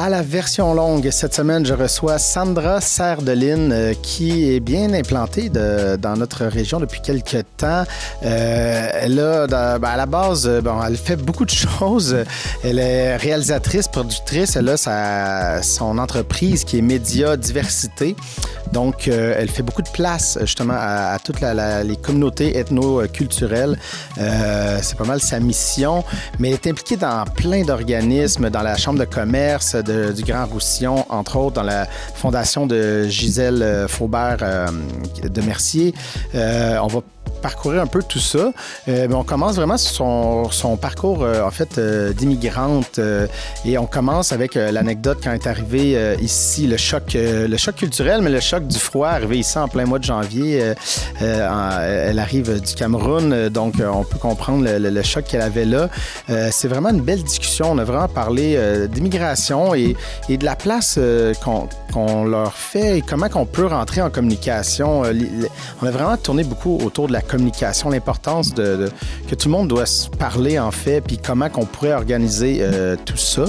À la version longue, cette semaine, je reçois Sandra Serre-Deline qui est bien implantée dans notre région depuis quelques temps. Elle a, à la base, elle fait beaucoup de choses. Elle est réalisatrice, productrice. Elle a son entreprise qui est Média Diversité. Donc, elle fait beaucoup de place justement à toutes les communautés ethno-culturelles. C'est pas mal sa mission, mais elle est impliquée dans plein d'organismes, dans la Chambre de commerce du Grand Roussillon, entre autres dans la fondation de Gisèle Faubert de Mercier. On va parcourir un peu tout ça. Mais on commence vraiment sur son parcours d'immigrante et on commence avec l'anecdote quand elle est arrivée ici, le choc culturel, mais le choc du froid, arrivé ici en plein mois de janvier. Elle arrive du Cameroun, donc on peut comprendre le choc qu'elle avait là. C'est vraiment une belle discussion. On a vraiment parlé d'immigration et de la place qu'on leur fait et comment qu'on peut rentrer en communication. On a vraiment tourné beaucoup autour de la communication, l'importance que tout le monde doit se parler en fait, puis comment qu'on pourrait organiser tout ça.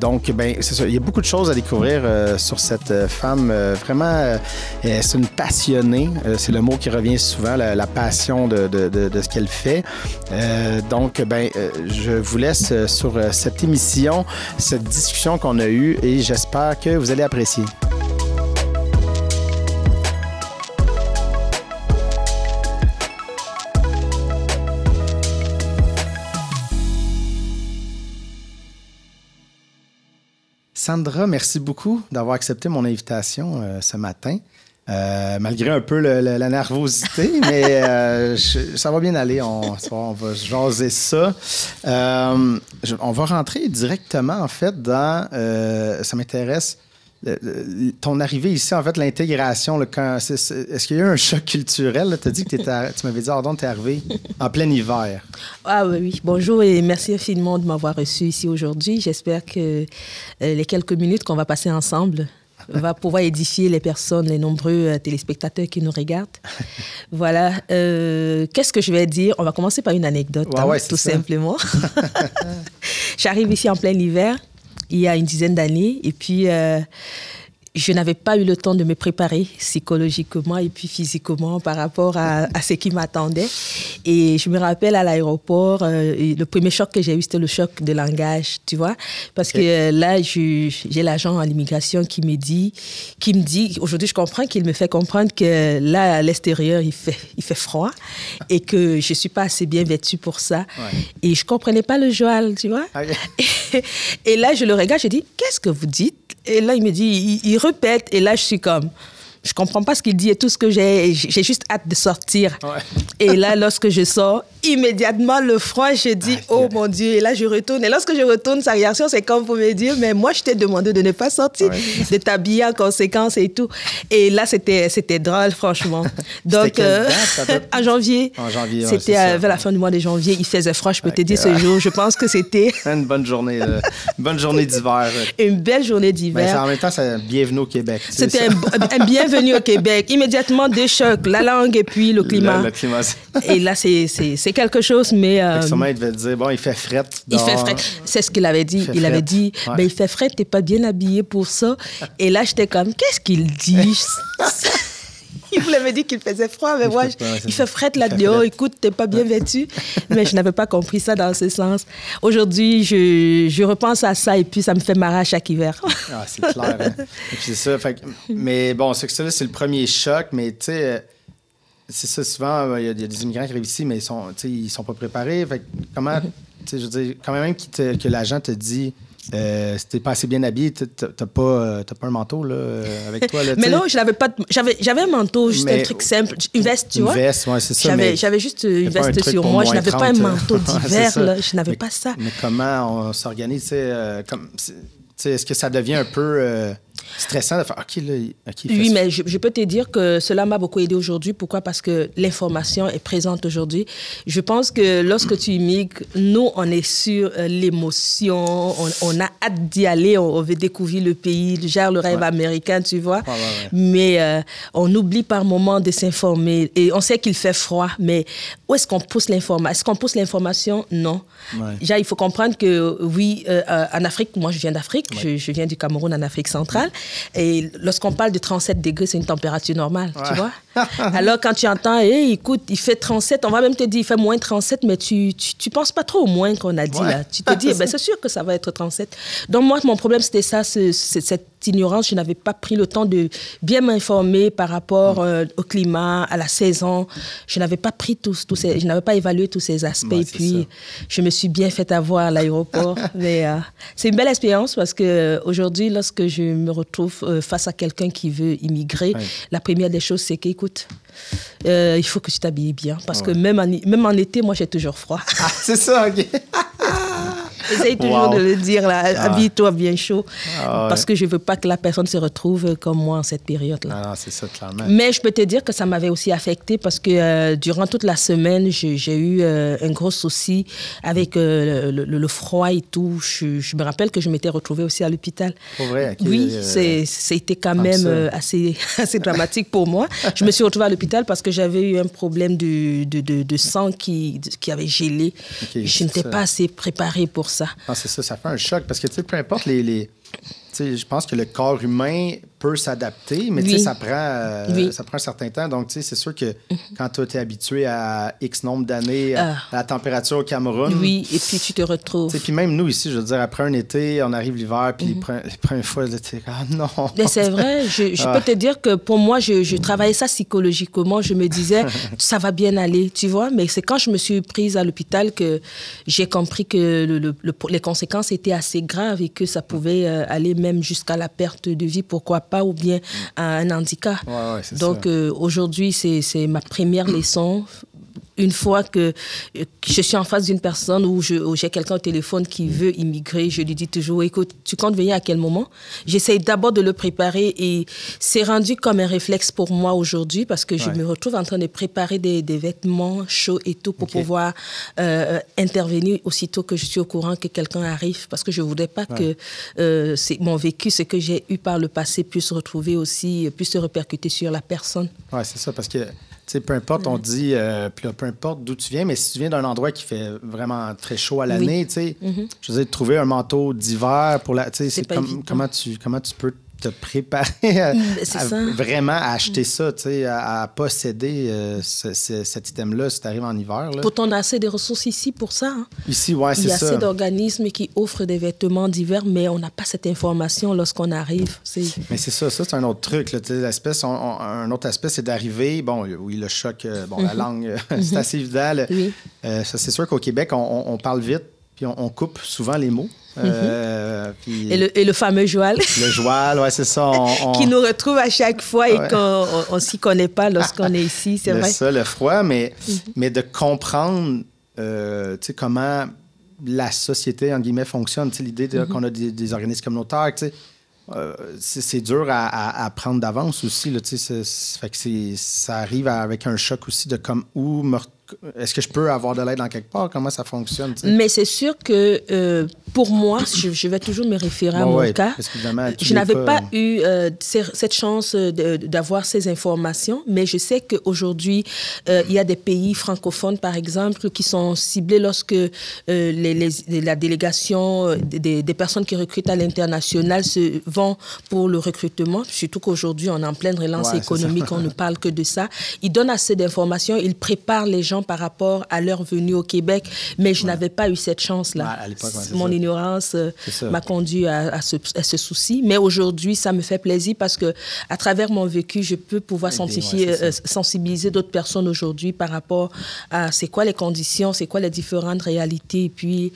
Donc, c'est ça. Il y a beaucoup de choses à découvrir sur cette femme. Vraiment, c'est une passionnée. C'est le mot qui revient souvent, la passion de ce qu'elle fait. Donc, je vous laisse sur cette émission, cette discussion qu'on a eue et j'espère que vous allez apprécier. Sandra, merci beaucoup d'avoir accepté mon invitation ce matin. Malgré un peu la nervosité, mais ça va bien aller. On va jaser ça. On va rentrer directement, en fait, dans... ça m'intéresse. Ton arrivée ici, en fait, l'intégration, est-ce qu'il y a eu un choc culturel? Tu as dit que tu m'avais dit, tu es arrivé en plein hiver. Ah oui. Bonjour et merci infiniment de m'avoir reçu ici aujourd'hui. J'espère que les quelques minutes qu'on va passer ensemble va pouvoir édifier les personnes, les nombreux téléspectateurs qui nous regardent. Voilà. Qu'est-ce que je vais dire? On va commencer par une anecdote, tout simplement. J'arrive ici en plein hiver, il y a une dizaine d'années, et puis je n'avais pas eu le temps de me préparer psychologiquement et puis physiquement par rapport à ce qui m'attendait. Et je me rappelle à l'aéroport, le premier choc que j'ai eu, c'était le choc de langage, tu vois. Parce que là, j'ai l'agent à l'immigration qui me dit, aujourd'hui, je comprends qu'il me fait comprendre que là, à l'extérieur, il fait froid et que je ne suis pas assez bien vêtue pour ça. Ouais. Et je ne comprenais pas le joual, tu vois. Okay. Et là, je le regarde, je dis, qu'est-ce que vous dites? Et là, il me dit, il répète. Et là, je suis comme, je comprends pas ce qu'il dit et tout ce que j'ai juste hâte de sortir. Ouais. Et là, lorsque je sors, immédiatement, le froid, je dis, oh mon Dieu. Et là, je retourne. Et lorsque je retourne, sa réaction, c'est comme pour me dire, mais moi, je t'ai demandé de ne pas sortir, de t'habiller en conséquence et tout. Et là, c'était drôle, franchement. Donc, en janvier. En janvier, c'était vers la fin du mois de janvier. Il faisait froid, je peux te dire, ce jour. Je pense que c'était... Une bonne journée. Une bonne journée d'hiver. Une belle journée d'hiver. En même temps, c'est bienvenue au Québec. C'était un bienvenue au Québec. Immédiatement, deux chocs, la langue et puis le climat. Le climat. Et là, c'est quelque chose, mais... Sûrement, il devait te dire, bon, il fait fret. Il fait fret. C'est ce qu'il avait dit. Il avait dit, il fait fret, t'es pas bien habillé pour ça. Et là, j'étais comme, qu'est-ce qu'il dit? Il voulait me dire qu'il faisait froid, mais moi, il fait fret là-dedans. Écoute, t'es pas bien vêtu. Mais je n'avais pas compris ça dans ce sens. Aujourd'hui, je repense à ça et puis ça me fait marrer à chaque hiver. Ah, c'est clair. Hein? Et puis c'est ça. Mais bon, c'est le premier choc, mais tu sais... C'est ça, souvent, il y a des immigrants qui arrivent ici, mais ils sont pas préparés. Fait que comment, je veux dire, quand même que l'agent te dit si t'es pas assez bien habillé, t'as pas un manteau là, avec toi. Là, mais non, je n'avais pas. J'avais un manteau, juste un truc simple, une veste, tu vois. Une veste, oui, c'est ça. J'avais juste une veste sur moi. Je n'avais pas un manteau d'hiver, là. Je n'avais pas ça. Mais comment on s'organise, est-ce que ça devient un peu... stressant de faire OK, là, oui, mais je peux te dire que cela m'a beaucoup aidé aujourd'hui. Pourquoi? Parce que l'information est présente aujourd'hui. Je pense que lorsque tu immigres, nous, on est sur l'émotion, on a hâte d'y aller, on veut découvrir le pays, genre le rêve américain, tu vois. Mais on oublie par moment de s'informer. Et on sait qu'il fait froid, mais où est-ce qu'on pousse l'information? Est-ce qu'on pousse l'information? Non. Déjà, il faut comprendre que, oui, en Afrique, moi, je viens d'Afrique, je viens du Cameroun en Afrique centrale. Et lorsqu'on parle de 37 degrés, c'est une température normale, tu vois. Alors, quand tu entends, hey, écoute, il fait 37, on va même te dire, il fait moins 37, mais tu penses pas trop au moins qu'on a dit, là. Tu te dis, ben, c'est sûr que ça va être 37. Donc, moi, mon problème, c'était ça, cette ignorance. Je n'avais pas pris le temps de bien m'informer par rapport au climat, à la saison. Je n'avais pas pris je n'avais pas évalué tous ces aspects. Et puis, je me suis bien fait avoir à l'aéroport. Mais c'est une belle expérience parce qu'aujourd'hui, lorsque je me retrouve face à quelqu'un qui veut immigrer, la première des choses, c'est qu'écoute, il faut que tu t'habilles bien. Parce que même en été, moi, j'ai toujours froid. Ah, c'est ça, OK. J'essaye toujours de le dire, là, habille-toi bien chaud, parce que je ne veux pas que la personne se retrouve comme moi en cette période-là. Ah, c'est ça, clairement. Mais je peux te dire que ça m'avait aussi affecté parce que durant toute la semaine, j'ai eu un gros souci avec le froid et tout. Je me rappelle que je m'étais retrouvée aussi à l'hôpital. Pour vrai? Oui, c'était quand même assez dramatique pour moi. Je me suis retrouvée à l'hôpital parce que j'avais eu un problème de sang qui avait gelé. Je n'étais pas assez préparée pour ça. Ah, c'est ça fait un choc parce que, tu sais, peu importe je pense que le corps humain peut s'adapter, mais ça prend un certain temps. Donc, tu sais, c'est sûr que quand tu es habitué à X nombre d'années à la température au Cameroun... Oui, et puis tu te retrouves. Puis même nous, ici, je veux dire, après un été, on arrive l'hiver, puis les premières fois, tu sais, non! Mais c'est vrai, je peux te dire que pour moi, je travaillais ça psychologiquement. Je me disais, ça va bien aller, tu vois. Mais c'est quand je me suis prise à l'hôpital que j'ai compris que les conséquences étaient assez graves et que ça pouvait aller même jusqu'à la perte de vie, pourquoi pas, ou bien à un handicap. Donc aujourd'hui, c'est ma première leçon. Une fois que je suis en face d'une personne où j'ai quelqu'un au téléphone qui veut immigrer, je lui dis toujours, écoute, tu comptes venir à quel moment? J'essaye d'abord de le préparer et c'est rendu comme un réflexe pour moi aujourd'hui parce que je me retrouve en train de préparer des vêtements chauds et tout pour pouvoir intervenir aussitôt que je suis au courant que quelqu'un arrive parce que je ne voudrais pas que mon vécu, ce que j'ai eu par le passé puisse se répercuter sur la personne. Oui, c'est ça, parce que peu importe, on dit, peu importe d'où tu viens, mais si tu viens d'un endroit qui fait vraiment très chaud à l'année, je veux dire, trouver un manteau d'hiver pour comment tu peux te préparer vraiment à acheter ça, à posséder cet item-là si tu arrives en hiver. Là. Pourtant, on a assez de ressources ici pour ça. Hein. Ici, oui, c'est ça. Il y a assez d'organismes qui offrent des vêtements d'hiver, mais on n'a pas cette information lorsqu'on arrive. Mais c'est ça, c'est un autre truc. Là, un autre aspect, c'est d'arriver. Bon, oui, le choc, la langue, c'est assez évident. Ça, c'est sûr qu'au Québec, on parle vite, puis on coupe souvent les mots. Et le fameux joual. Le joual, oui, c'est ça. Qui nous retrouve à chaque fois et qu'on ne s'y connaît pas lorsqu'on est ici, c'est vrai. Ça, le froid, mais de comprendre comment la société, en guillemets, fonctionne. L'idée qu'on a des organismes communautaires, c'est dur à prendre d'avance aussi. Là, fait que ça arrive avec un choc aussi de comme où est-ce que je peux avoir de l'aide dans quelque part? Comment ça fonctionne? Mais c'est sûr que pour moi, je vais toujours me référer à mon cas. Je n'avais pas eu cette chance d'avoir ces informations, mais je sais qu'aujourd'hui, il y a des pays francophones, par exemple, qui sont ciblés lorsque la délégation des personnes qui recrutent à l'international vont pour le recrutement. Surtout qu'aujourd'hui, on est en pleine relance économique, on ne parle que de ça. Ils donnent assez d'informations, ils préparent les gens par rapport à leur venue au Québec, mais je n'avais pas eu cette chance-là. À l'époque, mon ignorance m'a conduit à ce souci, mais aujourd'hui, ça me fait plaisir parce que à travers mon vécu, je peux pouvoir sensibiliser d'autres personnes aujourd'hui par rapport à c'est quoi les conditions, c'est quoi les différentes réalités, et puis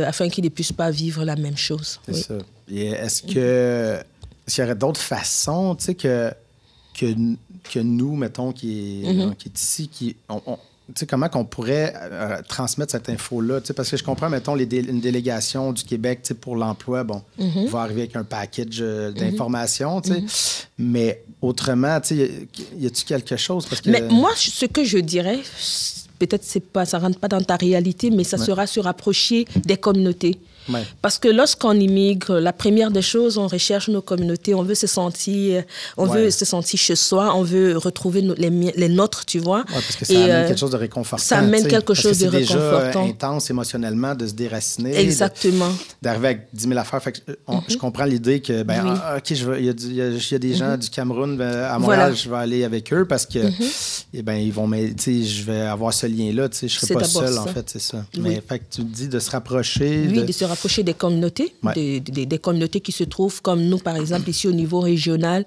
afin qu'ils ne puissent pas vivre la même chose. C'est ça. Et est-ce qu'il y aurait d'autres façons, que nous, mettons, qui est ici, comment qu'on pourrait transmettre cette info-là? Parce que je comprends, mettons, une délégation du Québec pour l'emploi, bon, va arriver avec un package d'informations, mais autrement, y a-t-il quelque chose? Parce que... Mais moi, ce que je dirais, peut-être ça ne rentre pas dans ta réalité, mais ça sera se rapprocher des communautés. Ouais. Parce que lorsqu'on immigre, la première des choses, on recherche nos communautés, on veut se sentir chez soi, on veut retrouver les nôtres, tu vois. Oui, parce que ça amène quelque chose de réconfortant. Ça amène quelque chose de réconfortant. C'est déjà intense émotionnellement de se déraciner. Exactement. D'arriver avec 10 000 affaires. Fait que je comprends l'idée que, OK, il y a des gens du Cameroun à Montréal, je vais aller avec eux parce que, ils vont m'aider, je vais avoir ce lien-là, je ne serai pas seul, en fait, c'est ça. Oui. Mais fait que tu me dis de se rapprocher. Oui, de se rapprocher des communautés, des communautés qui se trouvent comme nous, par exemple, ici au niveau régional,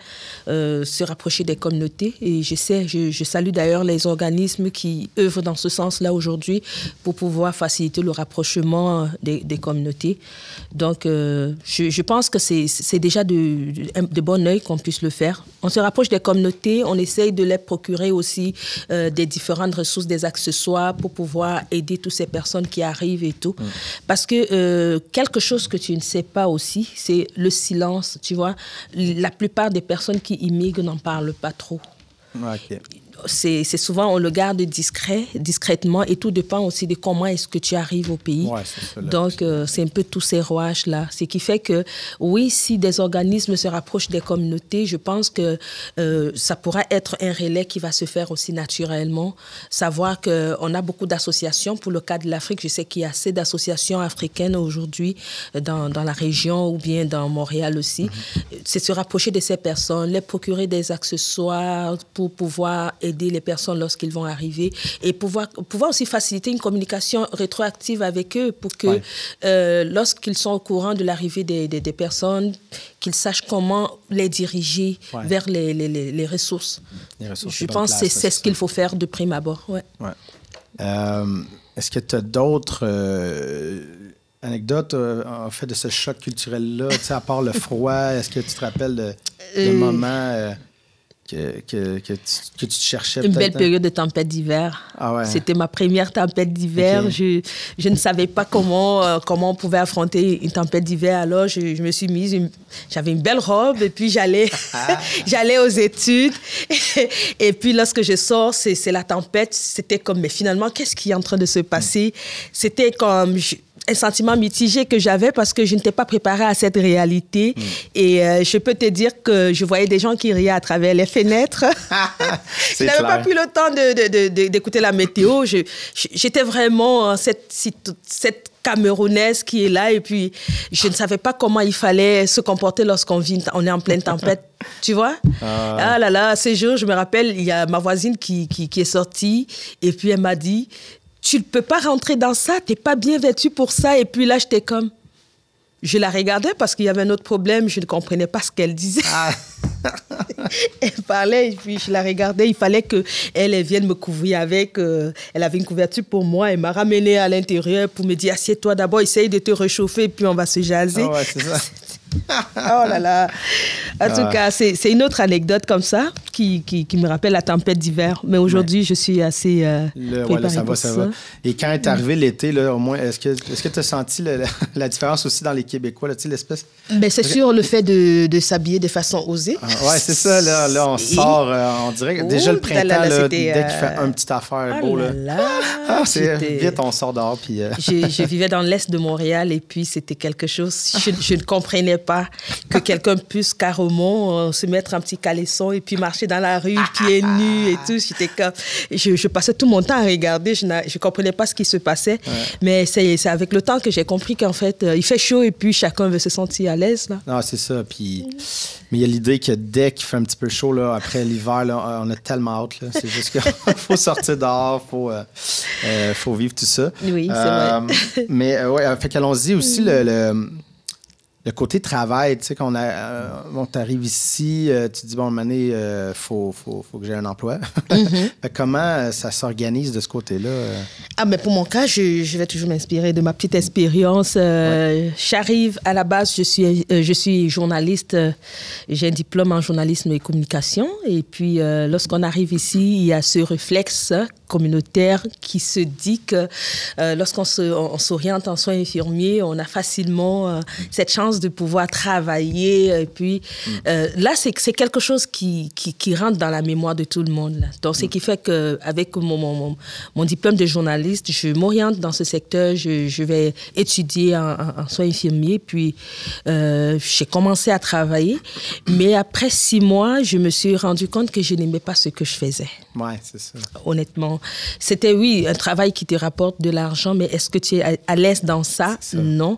se rapprocher des communautés. Et je salue d'ailleurs les organismes qui œuvrent dans ce sens-là aujourd'hui pour pouvoir faciliter le rapprochement des communautés. Donc, je pense que c'est déjà de bon œil qu'on puisse le faire. On se rapproche des communautés, on essaye de les procurer aussi des différentes ressources, des accessoires pour pouvoir aider toutes ces personnes qui arrivent et tout. Parce que quelque chose que tu ne sais pas aussi, c'est le silence, tu vois. La plupart des personnes qui immigrent n'en parlent pas trop. OK. C'est souvent, on le garde discrètement, et tout dépend aussi de comment est-ce que tu arrives au pays. Ouais, c'est ça, donc, c'est un peu tous ces rouages-là. Ce qui fait que, oui, si des organismes se rapprochent des communautés, je pense que ça pourra être un relais qui va se faire aussi naturellement. Savoir qu'on a beaucoup d'associations. Pour le cas de l'Afrique, je sais qu'il y a assez d'associations africaines aujourd'hui dans la région ou bien dans Montréal aussi. C'est se rapprocher de ces personnes, les procurer des accessoires pour pouvoir aider les personnes lorsqu'ils vont arriver et pouvoir aussi faciliter une communication rétroactive avec eux pour que lorsqu'ils sont au courant de l'arrivée des personnes, qu'ils sachent comment les diriger vers les ressources. Je pense que c'est ce qu'il faut faire de prime abord. Est-ce que tu as d'autres anecdotes en fait de ce choc culturel-là, à part le froid? Est-ce que tu te rappelles de moments... Que tu cherchais une peut-être? Belle période de tempête d'hiver. Ah ouais. C'était ma première tempête d'hiver. Okay. Je ne savais pas comment on pouvait affronter une tempête d'hiver. Alors, je me suis mise... J'avais une belle robe et puis j'allais aux études. Et puis, lorsque je sors, c'est la tempête. C'était comme, mais finalement, qu'est-ce qui est en train de se passer? C'était comme... un sentiment mitigé que j'avais parce que je n'étais pas préparée à cette réalité. Et je peux te dire que je voyais des gens qui riaient à travers les fenêtres. Je n'avais pas pris le temps d'écouter la météo. J'étais vraiment cette Camerounaise qui est là et puis je ne savais pas comment il fallait se comporter lorsqu'on est en pleine tempête. Tu vois? Ah là là, ces jours, je me rappelle, il y a ma voisine qui est sortie et puis elle m'a dit... Tu ne peux pas rentrer dans ça, tu n'es pas bien vêtue pour ça. Et puis là, j'étais comme... Je la regardais parce qu'il y avait un autre problème, je ne comprenais pas ce qu'elle disait. Elle parlait et puis je la regardais. Il fallait qu'elle vienne me couvrir avec... elle avait une couverture pour moi. Elle m'a ramenée à l'intérieur pour me dire, assieds-toi d'abord, essaye de te réchauffer, puis on va se jaser. Ah ouais, c'est ça. Oh là là. En tout cas, c'est une autre anecdote comme ça qui me rappelle la tempête d'hiver. Mais aujourd'hui, je suis assez préparée pour ça. Et quand est arrivé l'été, là, au moins, est-ce que tu as senti la différence aussi dans les Québécois, là, l'espèce? Ben, c'est sûr, le fait de s'abiller de façon osée. Oui, c'est ça. Là on sort, on dirait que déjà le printemps, dès qu'il fait un petit affaire beau. C'est vite, on sort dehors. Puis, je vivais dans l'est de Montréal et puis c'était quelque chose... Je ne comprenais pas que quelqu'un puisse carrément se mettre un petit caleçon et puis marcher dans la rue pieds nus et tout. J'étais comme... Je passais tout mon temps à regarder. Je ne comprenais pas ce qui se passait. Mais c'est avec le temps que j'ai compris qu'en fait, il fait chaud et puis chacun veut se sentir à l'aise. Là. Non, c'est ça. Puis... Mais il y a l'idée que dès qu'il fait un petit peu chaud, là, après l'hiver, là, on a tellement hâte. Là. C'est juste qu'il faut sortir dehors, il faut vivre tout ça. Oui, c'est vrai. Mais fait qu'allons-y aussi, le côté travail, tu sais, quand tu arrives ici, tu te dis, bon, à un moment donné, faut que j'ai un emploi. Comment ça s'organise de ce côté-là? Mais pour mon cas, je vais toujours m'inspirer de ma petite expérience. J'arrive, à la base, je suis journaliste. J'ai un diplôme en journalisme et communication. Et puis, lorsqu'on arrive ici, il y a ce réflexe communautaire qui se dit que lorsqu'on on s'oriente en soins infirmiers, on a facilement cette chance de pouvoir travailler. Et puis là, c'est quelque chose qui rentre dans la mémoire de tout le monde. Là. Donc, ce qui fait qu'avec mon diplôme de journaliste, je m'oriente dans ce secteur, je vais étudier en soins infirmiers. Puis, j'ai commencé à travailler. Mais après 6 mois, je me suis rendu compte que je n'aimais pas ce que je faisais. Oui, c'est ça. Honnêtement. C'était, oui, un travail qui te rapporte de l'argent, mais est-ce que tu es à l'aise dans ça? Non.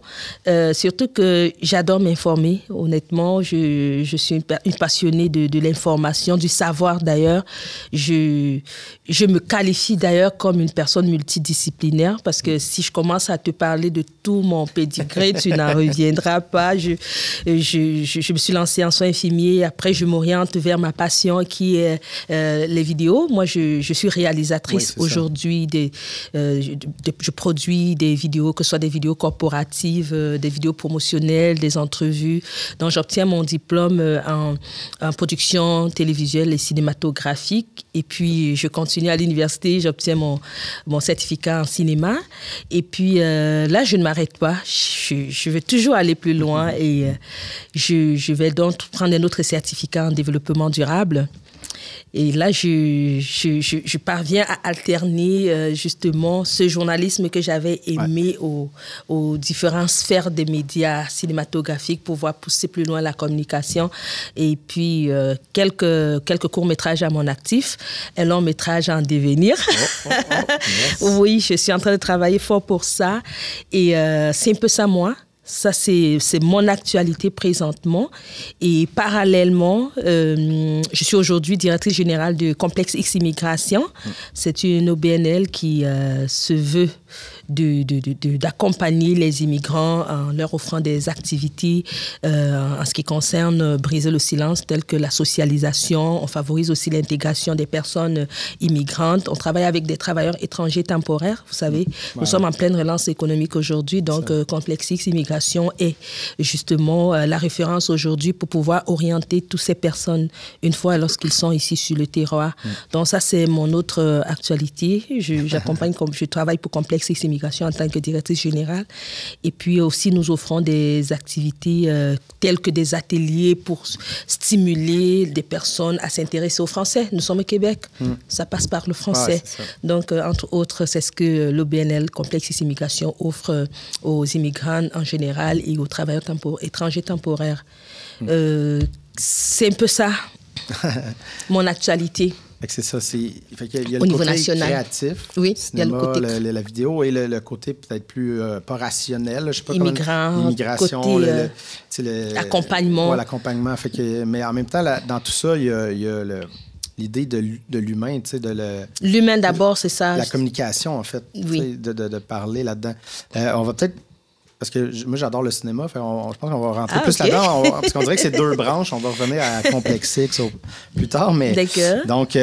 Surtout que j'adore m'informer. Honnêtement, je suis une passionnée de l'information, du savoir d'ailleurs. Je me qualifie d'ailleurs comme une personne multidisciplinaire parce que si je commence à te parler de tout mon pédigré, tu n'en reviendras pas. Je me suis lancée en soins infirmiers. Après, je m'oriente vers ma passion qui est les vidéos. Moi, je suis réalisatrice aujourd'hui. Je produis des vidéos, que ce soit des vidéos corporatives, des vidéos promotionnelles, des entrevues. Donc, j'obtiens mon diplôme en production télévisuelle et cinématographique. Et puis, je continue à l'université. J'obtiens mon certificat en cinéma. Et puis, là, je ne m'arrête pas. Je veux toujours aller plus loin et je vais donc prendre un autre certificat en développement durable. Et là, je parviens à alterner justement ce journalisme que j'avais aimé aux différentes sphères des médias cinématographiques pour pouvoir pousser plus loin la communication. Et puis, quelques courts-métrages à mon actif, un long-métrage à en devenir. Yes. Oui, je suis en train de travailler fort pour ça. Et c'est un peu ça, moi. Ça, c'est mon actualité présentement. Et parallèlement, je suis aujourd'hui directrice générale de Complexe X Immigration. C'est une OBNL qui se veut d'accompagner les immigrants en leur offrant des activités en ce qui concerne briser le silence, telles que la socialisation. On favorise aussi l'intégration des personnes immigrantes. On travaille avec des travailleurs étrangers temporaires. Vous savez, nous sommes en pleine relance économique aujourd'hui. Donc, Complexe X Immigration est justement la référence aujourd'hui pour pouvoir orienter toutes ces personnes une fois lorsqu'ils sont ici sur le terroir. Donc, ça, c'est mon autre actualité. Je travaille pour Complexe X Immigration en tant que directrice générale. Et puis aussi, nous offrons des activités telles que des ateliers pour stimuler des personnes à s'intéresser au français. Nous sommes au Québec. Ça passe par le français. Donc, entre autres, c'est ce que l'OBNL, Complexe X Immigration, offre aux immigrants en général et aux travailleurs étrangers temporaires. C'est un peu ça, mon actualité. C'est ça, il y a au le niveau côté national. Créatif, oui, cinéma, il y a le côté la vidéo, et le côté peut-être plus pas rationnel, je sais pas l'immigration, côté accompagnement. Ouais, l'accompagnement. Mais en même temps, dans tout ça, il y a l'idée de l'humain, tu sais, l'humain d'abord, c'est ça. La communication, en fait, oui. de parler là-dedans. On va peut-être... Parce que moi, j'adore le cinéma. Je pense qu'on va rentrer plus là-dedans. Parce qu'on dirait que c'est 2 branches. On va revenir à Complexe X plus tard. Mais, d'accord. Donc,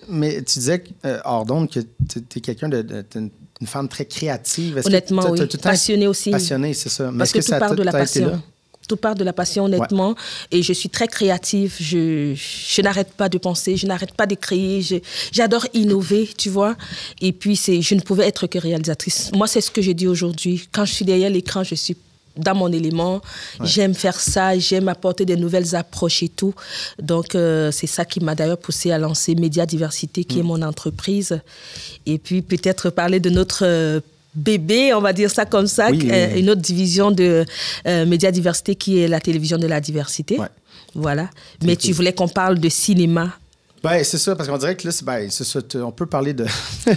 mais tu disais, hors d'onde, que tu es quelqu'un une femme très créative. Honnêtement, oui. Passionnée aussi. Passionnée, c'est ça. Parce que tout part de la passion. Tout part de la passion, honnêtement. Ouais. Et je suis très créative. Je n'arrête pas de penser, je n'arrête pas de créer. J'adore innover, tu vois. Et puis, je ne pouvais être que réalisatrice. Moi, c'est ce que je dis aujourd'hui. Quand je suis derrière l'écran, je suis dans mon élément. Ouais. J'aime faire ça, j'aime apporter des nouvelles approches et tout. Donc, c'est ça qui m'a d'ailleurs poussée à lancer Média Diversité, qui est mon entreprise. Et puis, peut-être parler de notre... bébé, on va dire ça comme ça, oui. Une autre division de Média Diversité qui est la télévision de la diversité. Ouais. Voilà. Mais tu voulais qu'on parle de cinéma. Ben, c'est ça, parce qu'on dirait que là, c'est ça, on peut parler de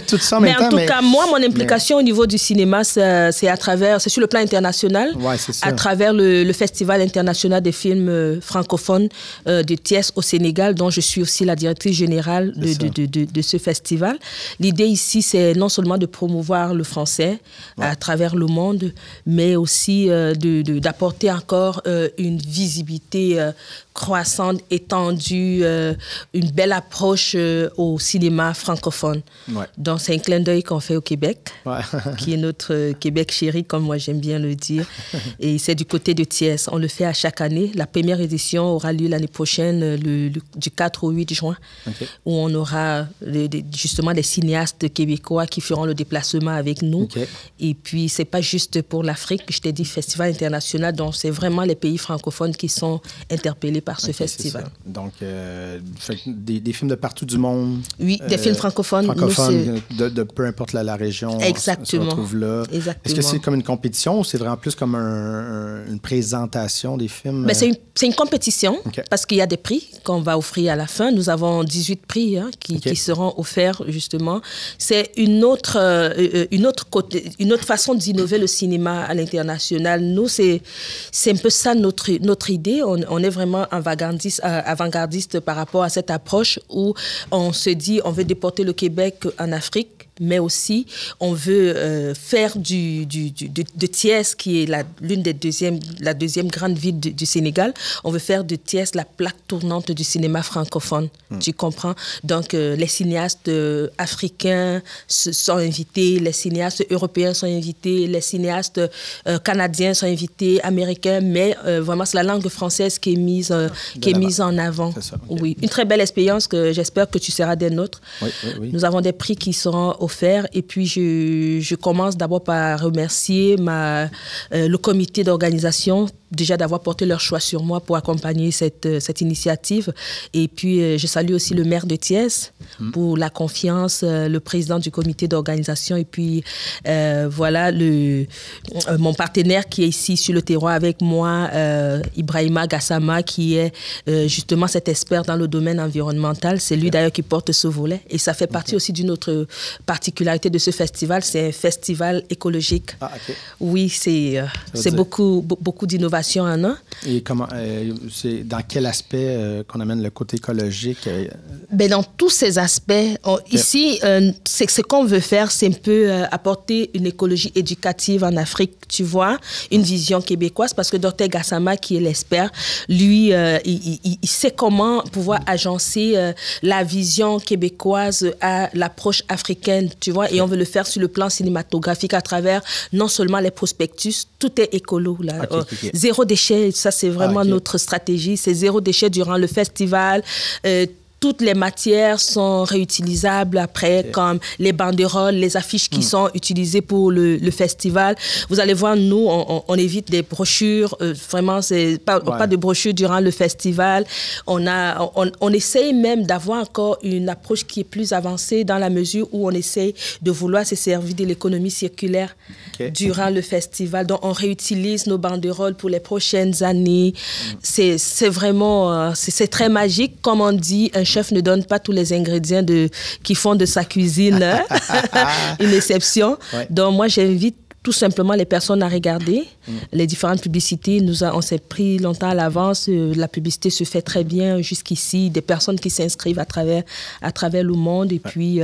tout ça en même temps. En tout cas, moi, mon implication au niveau du cinéma, c'est sur le plan international, c'est ça. À travers le Festival international des films francophones de Thiès au Sénégal, dont je suis aussi la directrice générale de ce festival. L'idée ici, c'est non seulement de promouvoir le français à travers le monde, mais aussi d'apporter encore une visibilité croissante, étendue, une belle approche au cinéma francophone. Ouais. Donc, c'est un clin d'œil qu'on fait au Québec, Ouais. qui est notre Québec chéri, comme moi j'aime bien le dire. Et c'est du côté de Thiès. On le fait à chaque année. La première édition aura lieu l'année prochaine, du 4 au 8 juin, OK. où on aura justement des cinéastes québécois qui feront le déplacement avec nous. OK. Et puis, c'est pas juste pour l'Afrique, je t'ai dit festival international, donc c'est vraiment les pays francophones qui sont interpellés par ce festival. Donc, des films de partout du monde. Oui, des films francophones. De peu importe la région. Exactement. Se retrouve là. Exactement. Est-ce que c'est comme une compétition ou c'est vraiment plus comme une présentation des films? Ben, c'est une compétition, OK. parce qu'il y a des prix qu'on va offrir à la fin. Nous avons 18 prix qui seront offerts, justement. C'est une autre façon d'innover le cinéma à l'international. Nous, c'est un peu ça notre idée. On est vraiment avant-gardiste par rapport à cette approche où on se dit on veut déporter le Québec en Afrique, mais aussi on veut faire de Thiès, qui est la deuxième grande ville du Sénégal, on veut faire de Thiès la plaque tournante du cinéma francophone. Tu comprends? Donc, les cinéastes africains sont invités, les cinéastes européens sont invités, les cinéastes canadiens sont invités, américains, mais vraiment, c'est la langue française qui est mise en avant. C'est ça, okay. Oui, une très belle expérience que j'espère que tu seras des nôtres. Oui. Nous avons des prix qui seront offerts et puis je commence d'abord par remercier le comité d'organisation déjà d'avoir porté leur choix sur moi pour accompagner cette initiative. Et puis, je salue aussi le maire de Thiès pour la confiance, le président du comité d'organisation et puis, voilà, mon partenaire qui est ici sur le terroir avec moi, Ibrahima Gassama, qui est justement cet expert dans le domaine environnemental. C'est lui d'ailleurs qui porte ce volet. Et ça fait partie aussi d'une autre particularité de ce festival, c'est un festival écologique. Ah, OK. Oui, c'est beaucoup d'innovation en un. Et c'est dans quel aspect qu'on amène le côté écologique? Ben, dans tous ces aspects. Ici, ce qu'on veut faire, c'est un peu apporter une écologie éducative en Afrique, tu vois, une vision québécoise, parce que Dr Gassama, qui est l'expert, lui, il sait comment pouvoir agencer la vision québécoise à l'approche africaine, tu vois, et on veut le faire sur le plan cinématographique à travers non seulement les prospectus, tout est écolo, là. Okay. Zéro déchet, ça c'est vraiment notre stratégie, c'est zéro déchet durant le festival. Toutes les matières sont réutilisables après, comme les banderoles, les affiches qui sont utilisées pour le festival. Vous allez voir, nous, on évite des brochures. Vraiment, c'est pas de brochures durant le festival. On essaye même d'avoir encore une approche qui est plus avancée dans la mesure où on essaye de vouloir se servir de l'économie circulaire durant le festival. Donc, on réutilise nos banderoles pour les prochaines années. C'est vraiment, c'est très magique. Comme on dit, un chef ne donne pas tous les ingrédients qui font de sa cuisine une exception. Ouais. Donc, moi, j'invite tout simplement les personnes à regarder les différentes publicités. On s'est pris longtemps à l'avance. La publicité se fait très bien jusqu'ici. Des personnes qui s'inscrivent à travers le monde. Et puis,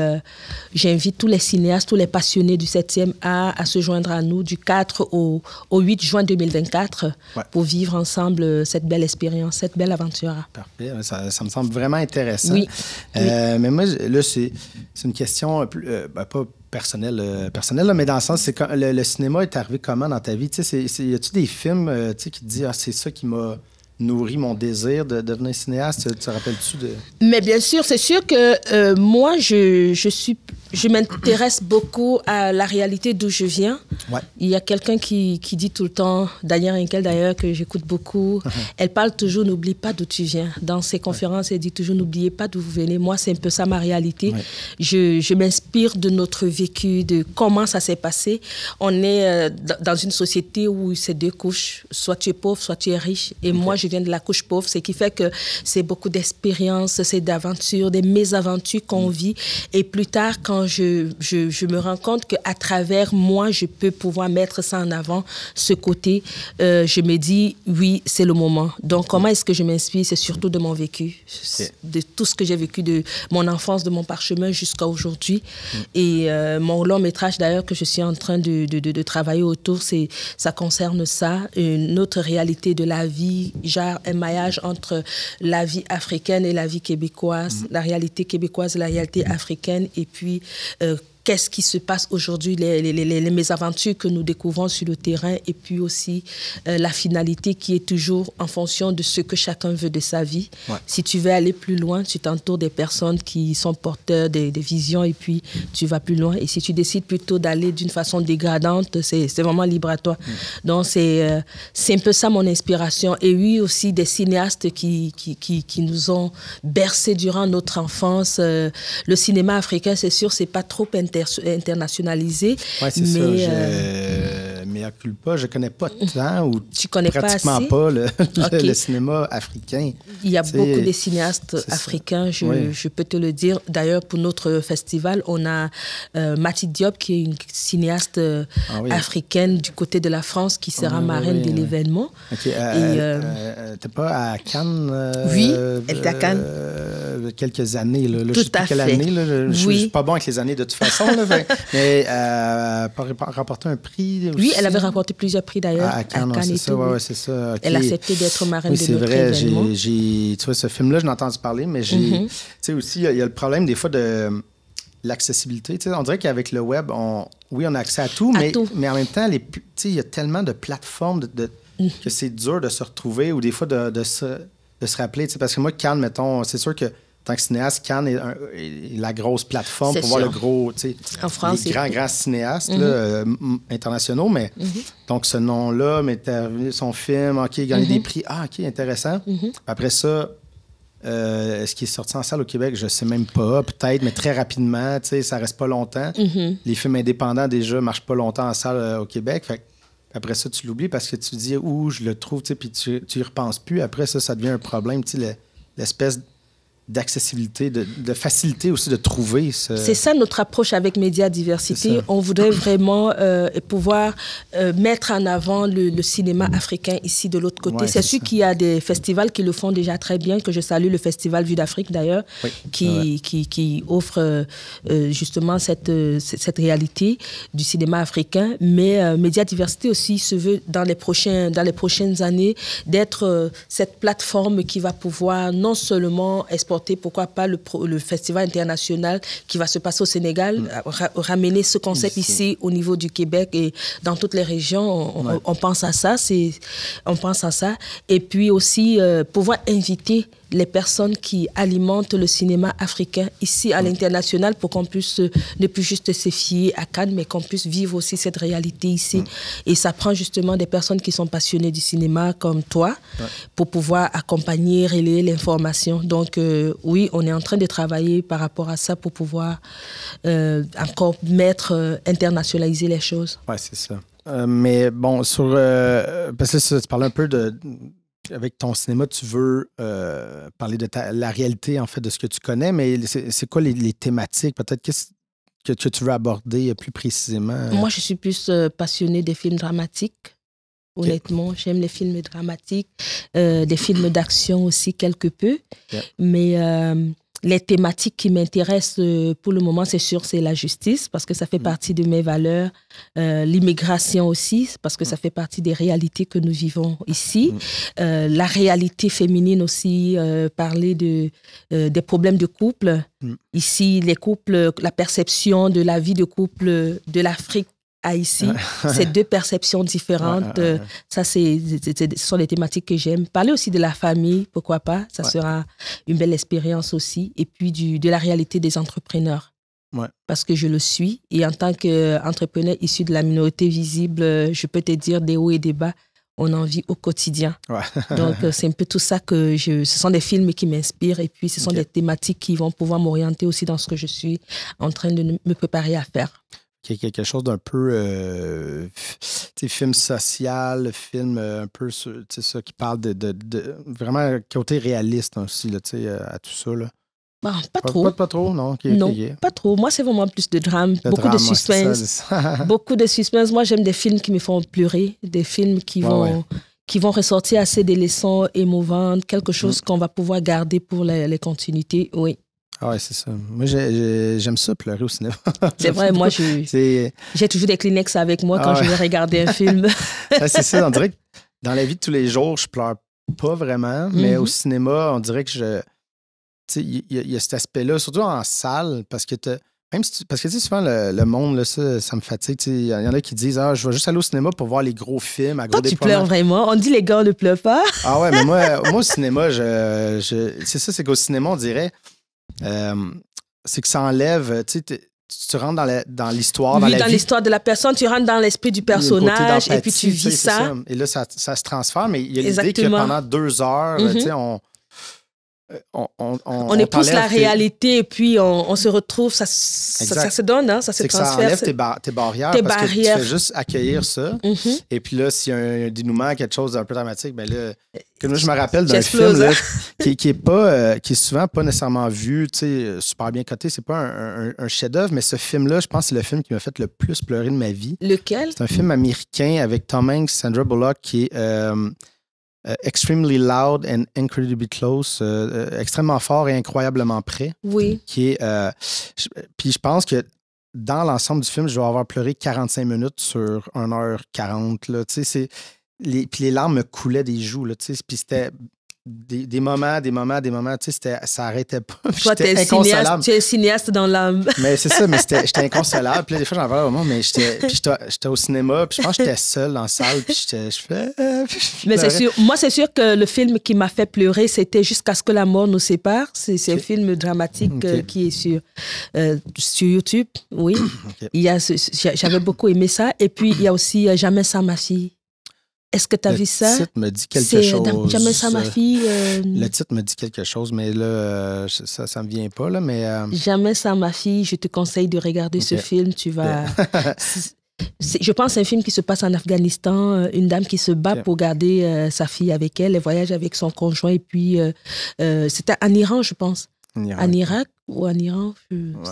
j'invite tous les cinéastes, tous les passionnés du 7e art à se joindre à nous du 4 au 8 juin 2024 pour vivre ensemble cette belle expérience, cette belle aventure. Parfait. Ça me semble vraiment intéressant. Oui. Mais moi, là, c'est une question pas personnel, mais dans le sens, c'est quand le cinéma est arrivé comment dans ta vie? Y a-tu des films qui te disent c'est ça qui m'a nourri mon désir de devenir cinéaste? Tu te rappelles-tu de... Mais bien sûr, c'est sûr que moi, je m'intéresse beaucoup à la réalité d'où je viens. Ouais. Il y a quelqu'un qui dit tout le temps, Danielle Henkel d'ailleurs, que j'écoute beaucoup, elle parle toujours, n'oublie pas d'où tu viens. Dans ses conférences, elle dit toujours, n'oubliez pas d'où vous venez. Moi, c'est un peu ça ma réalité. Ouais. Je m'inspire de notre vécu, de comment ça s'est passé. On est dans une société où c'est deux couches, soit tu es pauvre, soit tu es riche. Et moi, je viens de la couche pauvre, ce qui fait que c'est beaucoup d'expériences, c'est d'aventures, des mésaventures qu'on vit. Et plus tard, quand quand je me rends compte qu'à travers moi, je peux pouvoir mettre ça en avant, ce côté, je me dis, oui, c'est le moment. Donc, comment est-ce que je m'inspire? C'est surtout de mon vécu, de tout ce que j'ai vécu de mon enfance, de mon parchemin jusqu'à aujourd'hui. Et mon long métrage, d'ailleurs, que je suis en train de travailler autour, ça concerne ça, une autre réalité de la vie, genre un maillage entre la vie africaine et la vie québécoise, la réalité québécoise et la réalité africaine, et puis qu'est-ce qui se passe aujourd'hui, les mésaventures que nous découvrons sur le terrain, et puis aussi la finalité qui est toujours en fonction de ce que chacun veut de sa vie. Ouais. Si tu veux aller plus loin, tu t'entoures des personnes qui sont porteurs des visions, et puis tu vas plus loin. Et si tu décides plutôt d'aller d'une façon dégradante, c'est vraiment libre à toi. Donc c'est un peu ça mon inspiration. Et oui, aussi des cinéastes qui nous ont bercés durant notre enfance. Le cinéma africain, c'est sûr, c'est pas trop internationalisé. Oui, c'est ça. Mais à culpa, je connais pas tant ou tu connais pratiquement pas le cinéma africain. Il y a beaucoup de cinéastes africains, je peux te le dire. D'ailleurs, pour notre festival, on a Mati Diop, qui est une cinéaste africaine du côté de la France, qui sera marraine de l'événement. Okay. T'es pas à Cannes? Oui, elle est à Cannes. Quelques années. Là, tout je sais à plus quelle fait. année. Là, je suis pas bon avec les années de toute façon. Là, mais remporter un prix aussi. Oui, elle avait remporté plusieurs prix d'ailleurs. À Cannes, c'est ça. Ouais, c'est ça. Okay. Elle a accepté d'être marraine de notre vrai, événement. Tu vois, ce film-là, j'en ai entendu parler, mais tu sais aussi, il y a le problème des fois de l'accessibilité. Tu sais, on dirait qu'avec le web, on a accès à tout, mais en même temps, tu sais, il y a tellement de plateformes que c'est dur de se retrouver ou des fois de se rappeler. Tu sais, parce que moi, Cannes, mettons, c'est sûr que en tant que cinéaste, Cannes est la grosse plateforme pour voir le gros, tu sais, en France, les grands cinéastes là, internationaux, mais donc ce nom-là, mais son film, OK, il a gagné des prix. Ah, OK, intéressant. Après ça, est-ce qu'il est sorti en salle au Québec? Je sais même pas, peut-être, mais très rapidement, tu sais, ça reste pas longtemps. Les films indépendants, déjà, marchent pas longtemps en salle au Québec. Fait après ça, tu l'oublies parce que tu dis où je le trouve, tu sais, puis tu y repenses plus. Après ça devient un problème, tu sais, l'espèce d'accessibilité, de facilité aussi de trouver. C'est ça notre approche avec Média Diversité. On voudrait vraiment pouvoir mettre en avant le cinéma africain ici de l'autre côté. Ouais, c'est sûr qu'il y a des festivals qui le font déjà très bien, que je salue, le Festival Vue d'Afrique d'ailleurs, qui offre justement cette réalité du cinéma africain. Mais Média Diversité aussi se veut dans les prochaines années d'être cette plateforme qui va pouvoir non seulement exporter, pourquoi pas le festival international qui va se passer au Sénégal, ramener ce concept ici au niveau du Québec et dans toutes les régions. On pense à ça, on pense à ça. Et puis aussi pouvoir inviter les personnes qui alimentent le cinéma africain ici à l'international pour qu'on puisse ne plus juste se fier à Cannes, mais qu'on puisse vivre aussi cette réalité ici. Et ça prend justement des personnes qui sont passionnées du cinéma comme toi pour pouvoir accompagner, relayer l'information. Donc oui, on est en train de travailler par rapport à ça pour pouvoir encore internationaliser les choses. Oui, c'est ça. Mais bon, parce que tu parlais un peu avec ton cinéma, tu veux parler de la réalité, en fait, de ce que tu connais, mais c'est quoi les thématiques, peut-être, que tu veux aborder plus précisément? Moi, je suis plus passionnée des films dramatiques. Honnêtement, j'aime les films dramatiques, des films d'action aussi, quelque peu. Mais les thématiques qui m'intéressent pour le moment, c'est sûr, c'est la justice, parce que ça fait partie de mes valeurs. L'immigration aussi, parce que ça fait partie des réalités que nous vivons ici. La réalité féminine aussi, parler des problèmes de couple. Ici, les couples, la perception de la vie de couple de l'Afrique à ici, c'est deux perceptions différentes. Ça, ce sont les thématiques que j'aime. Parler aussi de la famille, pourquoi pas, ça sera une belle expérience aussi. Et puis de la réalité des entrepreneurs. Parce que je le suis. Et en tant qu'entrepreneur issu de la minorité visible, je peux te dire des hauts et des bas. On en vit au quotidien. Donc, c'est un peu tout ça ce sont des films qui m'inspirent et puis ce sont des thématiques qui vont pouvoir m'orienter aussi dans ce que je suis en train de me préparer à faire. Quelque chose d'un peu film social, film un peu ça qui parle de vraiment côté réaliste aussi là, à tout ça. Là. Bon, pas trop. Pas trop, non? Non, pas trop. Moi, c'est vraiment plus de drame, beaucoup de suspense. Beaucoup de suspense. Moi, j'aime des films qui me font pleurer, des films qui vont ressortir assez des leçons émouvantes, quelque chose qu'on va pouvoir garder pour les continuités, oui. Ah ouais, c'est ça. Moi, j'aime ça, pleurer au cinéma. C'est vrai, moi, j'ai toujours des Kleenex avec moi quand je vais regarder un film. C'est ça, on dirait que dans la vie de tous les jours, je pleure pas vraiment, mais au cinéma, on dirait que il y a cet aspect-là, surtout en salle, parce que souvent le monde, là, ça me fatigue. Il y en a qui disent je vais juste aller au cinéma pour voir les gros films à gros déploiement. Toi, tu pleures vraiment. On dit les gars ne pleurent pas. Ah ouais, mais moi au cinéma, c'est ça, c'est qu'au cinéma, on dirait c'est que ça enlève, tu rentres dans l'histoire, dans l'histoire de la personne, tu rentres dans l'esprit du personnage et puis tu vis ça. Et là, ça se transforme. Mais il y a l'idée que pendant 2 heures, on épouse la réalité et puis on se retrouve, ça se donne, hein, ça se transfère. Ça enlève tes barrières parce que tu fais juste accueillir ça. Et puis là, s'il y a un dénouement, quelque chose d'un peu dramatique, ben là, que moi, je me rappelle d'un film là, qui est souvent pas nécessairement vu, super bien coté. C'est pas un chef-d'œuvre, mais ce film-là, je pense que c'est le film qui m'a fait le plus pleurer de ma vie. Lequel? C'est un film américain avec Tom Hanks, Sandra Bullock, qui est Extremely Loud and Incredibly Close, extrêmement fort et incroyablement près. Oui. Qui est, puis je pense que dans l'ensemble du film, je vais avoir pleuré 45 minutes sur 1h40. Là, puis les larmes me coulaient des joues. Là, puis c'était des moments, ça arrêtait pas. Toi, tu es cinéaste dans l'âme. Mais c'est ça, mais j'étais inconsolable. Puis là, des fois, j'en parlais au moment, mais j'étais au cinéma, puis je pense que j'étais seul dans la salle, puis je fais... Mais c'est sûr, moi, c'est sûr que le film qui m'a fait pleurer, c'était Jusqu'à ce que la mort nous sépare. C'est un film dramatique qui est sur YouTube, oui. J'avais beaucoup aimé ça. Et puis, il y a aussi Jamais sans ma fille. Est-ce que tu as vu ça? Le titre me dit quelque chose. Jamais sans ma fille. Le titre me dit quelque chose, mais là, ça me vient pas. Là, mais, Jamais sans ma fille, je te conseille de regarder ce film. Tu vas... Je pense que c'est un film qui se passe en Afghanistan. Une dame qui se bat pour garder sa fille avec elle. Elle voyage avec son conjoint. Et puis, c'était en Iran, je pense. En Irak ou en Iran.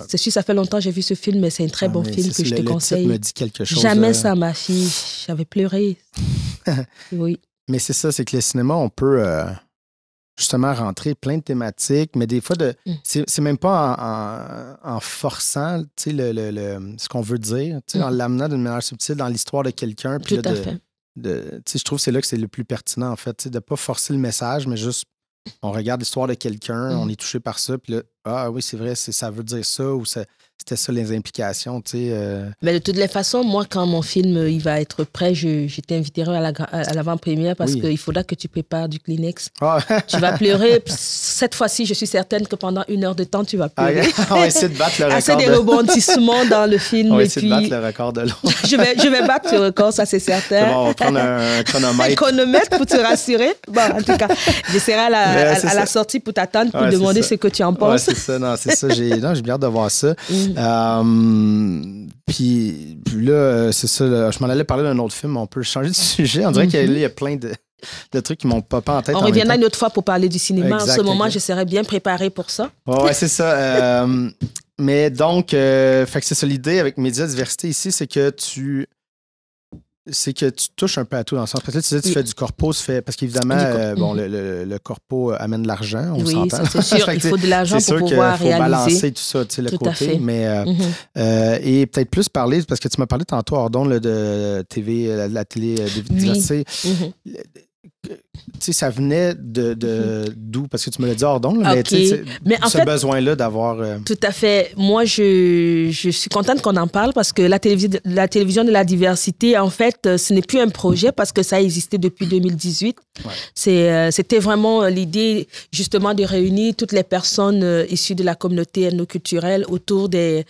C'est sûr, ça fait longtemps que j'ai vu ce film, mais c'est un très bon film que je te conseille. Le titre me dit quelque chose. Jamais sans ma fille. J'avais pleuré. Oui. Mais c'est ça, c'est que le cinéma, on peut justement rentrer plein de thématiques, mais des fois, c'est même pas en forçant ce qu'on veut dire, en l'amenant d'une manière subtile dans l'histoire de quelqu'un. Tout à fait. Je trouve que c'est là que c'est le plus pertinent, en fait, de ne pas forcer le message, mais juste on regarde l'histoire de quelqu'un, on est touché par ça, puis là, ah oui, c'est vrai, ça veut dire ça, ou c'était ça les implications, tu sais. Mais de toutes les façons, moi, quand mon film il va être prêt, je t'inviterai à l'avant-première parce qu'il faudra que tu prépares du Kleenex. Tu vas pleurer. Cette fois-ci, je suis certaine que pendant 1 heure de temps, tu vas pleurer. On va essayer de battre le record. Assez des rebondissements dans le film. On va essayer de battre le record de long. je vais battre le record, ça c'est certain. Bon, on va prendre un chronomètre. Un chronomètre pour te rassurer. Bon, en tout cas, je serai à la sortie pour t'attendre, pour demander ce que tu en penses. C'est ça, non, c'est ça. J'ai bien hâte de voir ça. Puis là, c'est ça, là, je m'en allais parler d'un autre film, on peut changer de sujet. On dirait qu'il y a plein de trucs qui m'ont popé en tête. On reviendra une autre fois pour parler du cinéma. En ce moment, je serais bien préparée pour ça. Ouais, c'est ça. Mais donc, fait que c'est ça l'idée avec Média Diversité ici, c'est que tu touches un peu à tout dans le sens. Parce que là, tu disais, tu fais du corpo, parce qu'évidemment, le corpo amène de l'argent, on s'entend. Oui, c'est sûr, il faut de l'argent pour pouvoir réaliser. Il faut balancer tout ça, tu sais, le tout côté. À fait. Mais, et peut-être plus parler, parce que tu m'as parlé tantôt, Ordon, de TV, la télé diversité. Tu sais, ça venait d'où? Parce que tu me l'as dit hors d'onde, mais en fait, besoin-là d'avoir... Tout à fait. Moi, je suis contente qu'on en parle parce que la télévision de la diversité, en fait, ce n'est plus un projet parce que ça a existé depuis 2018. Ouais. C'était vraiment l'idée, justement, de réunir toutes les personnes issues de la communauté ethnoculturelle autour d'un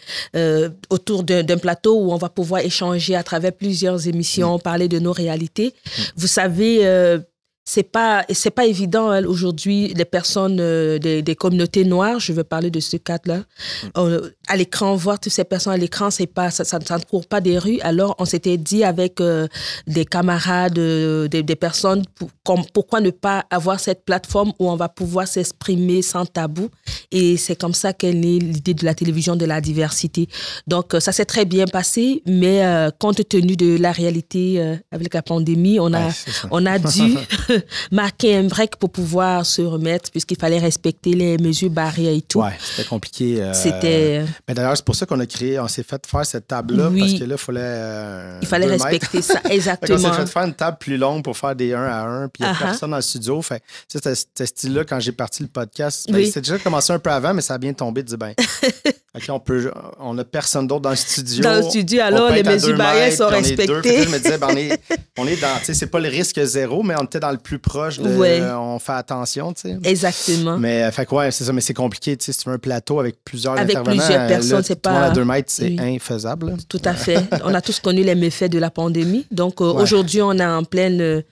plateau où on va pouvoir échanger à travers plusieurs émissions, parler de nos réalités. Vous savez... c'est pas évident hein, aujourd'hui. Les personnes des communautés noires, je veux parler de ce cadre-là, à l'écran, voir toutes ces personnes à l'écran, c'est pas ça ne court pas des rues. Alors on s'était dit avec des camarades, des personnes, pourquoi ne pas avoir cette plateforme où on va pouvoir s'exprimer sans tabou. Et c'est comme ça qu'est née l'idée de la télévision de la diversité. Donc ça s'est très bien passé, mais compte tenu de la réalité avec la pandémie, on a dû marquer un break pour pouvoir se remettre, puisqu'il fallait respecter les mesures barrières et tout. Ouais, c'était compliqué. Mais d'ailleurs, c'est pour ça on s'est fait faire cette table-là, parce que là, il fallait respecter ça, exactement. On s'est fait faire une table plus longue pour faire des 1 à 1, puis il n'y a personne dans le studio. Fait, c'était style-là, quand j'ai parti le podcast, c'était déjà commencé un peu avant, mais ça a bien tombé de dire, OK, on n'a personne d'autre dans le studio. Dans le studio, alors les mesures barrières sont respectées. Je me disais, on est dans, tu sais, c'est pas le risque zéro, mais on était dans le plus proche de, on fait attention, tu sais. Exactement. Mais, c'est ça, mais c'est compliqué, tu sais, si tu veux un plateau avec plusieurs intervenants. Avec plusieurs personnes, c'est pas... Tout le monde à 2 mètres, c'est infaisable. Là. Tout à fait. On a tous connu les méfaits de la pandémie. Donc, aujourd'hui, on est en pleine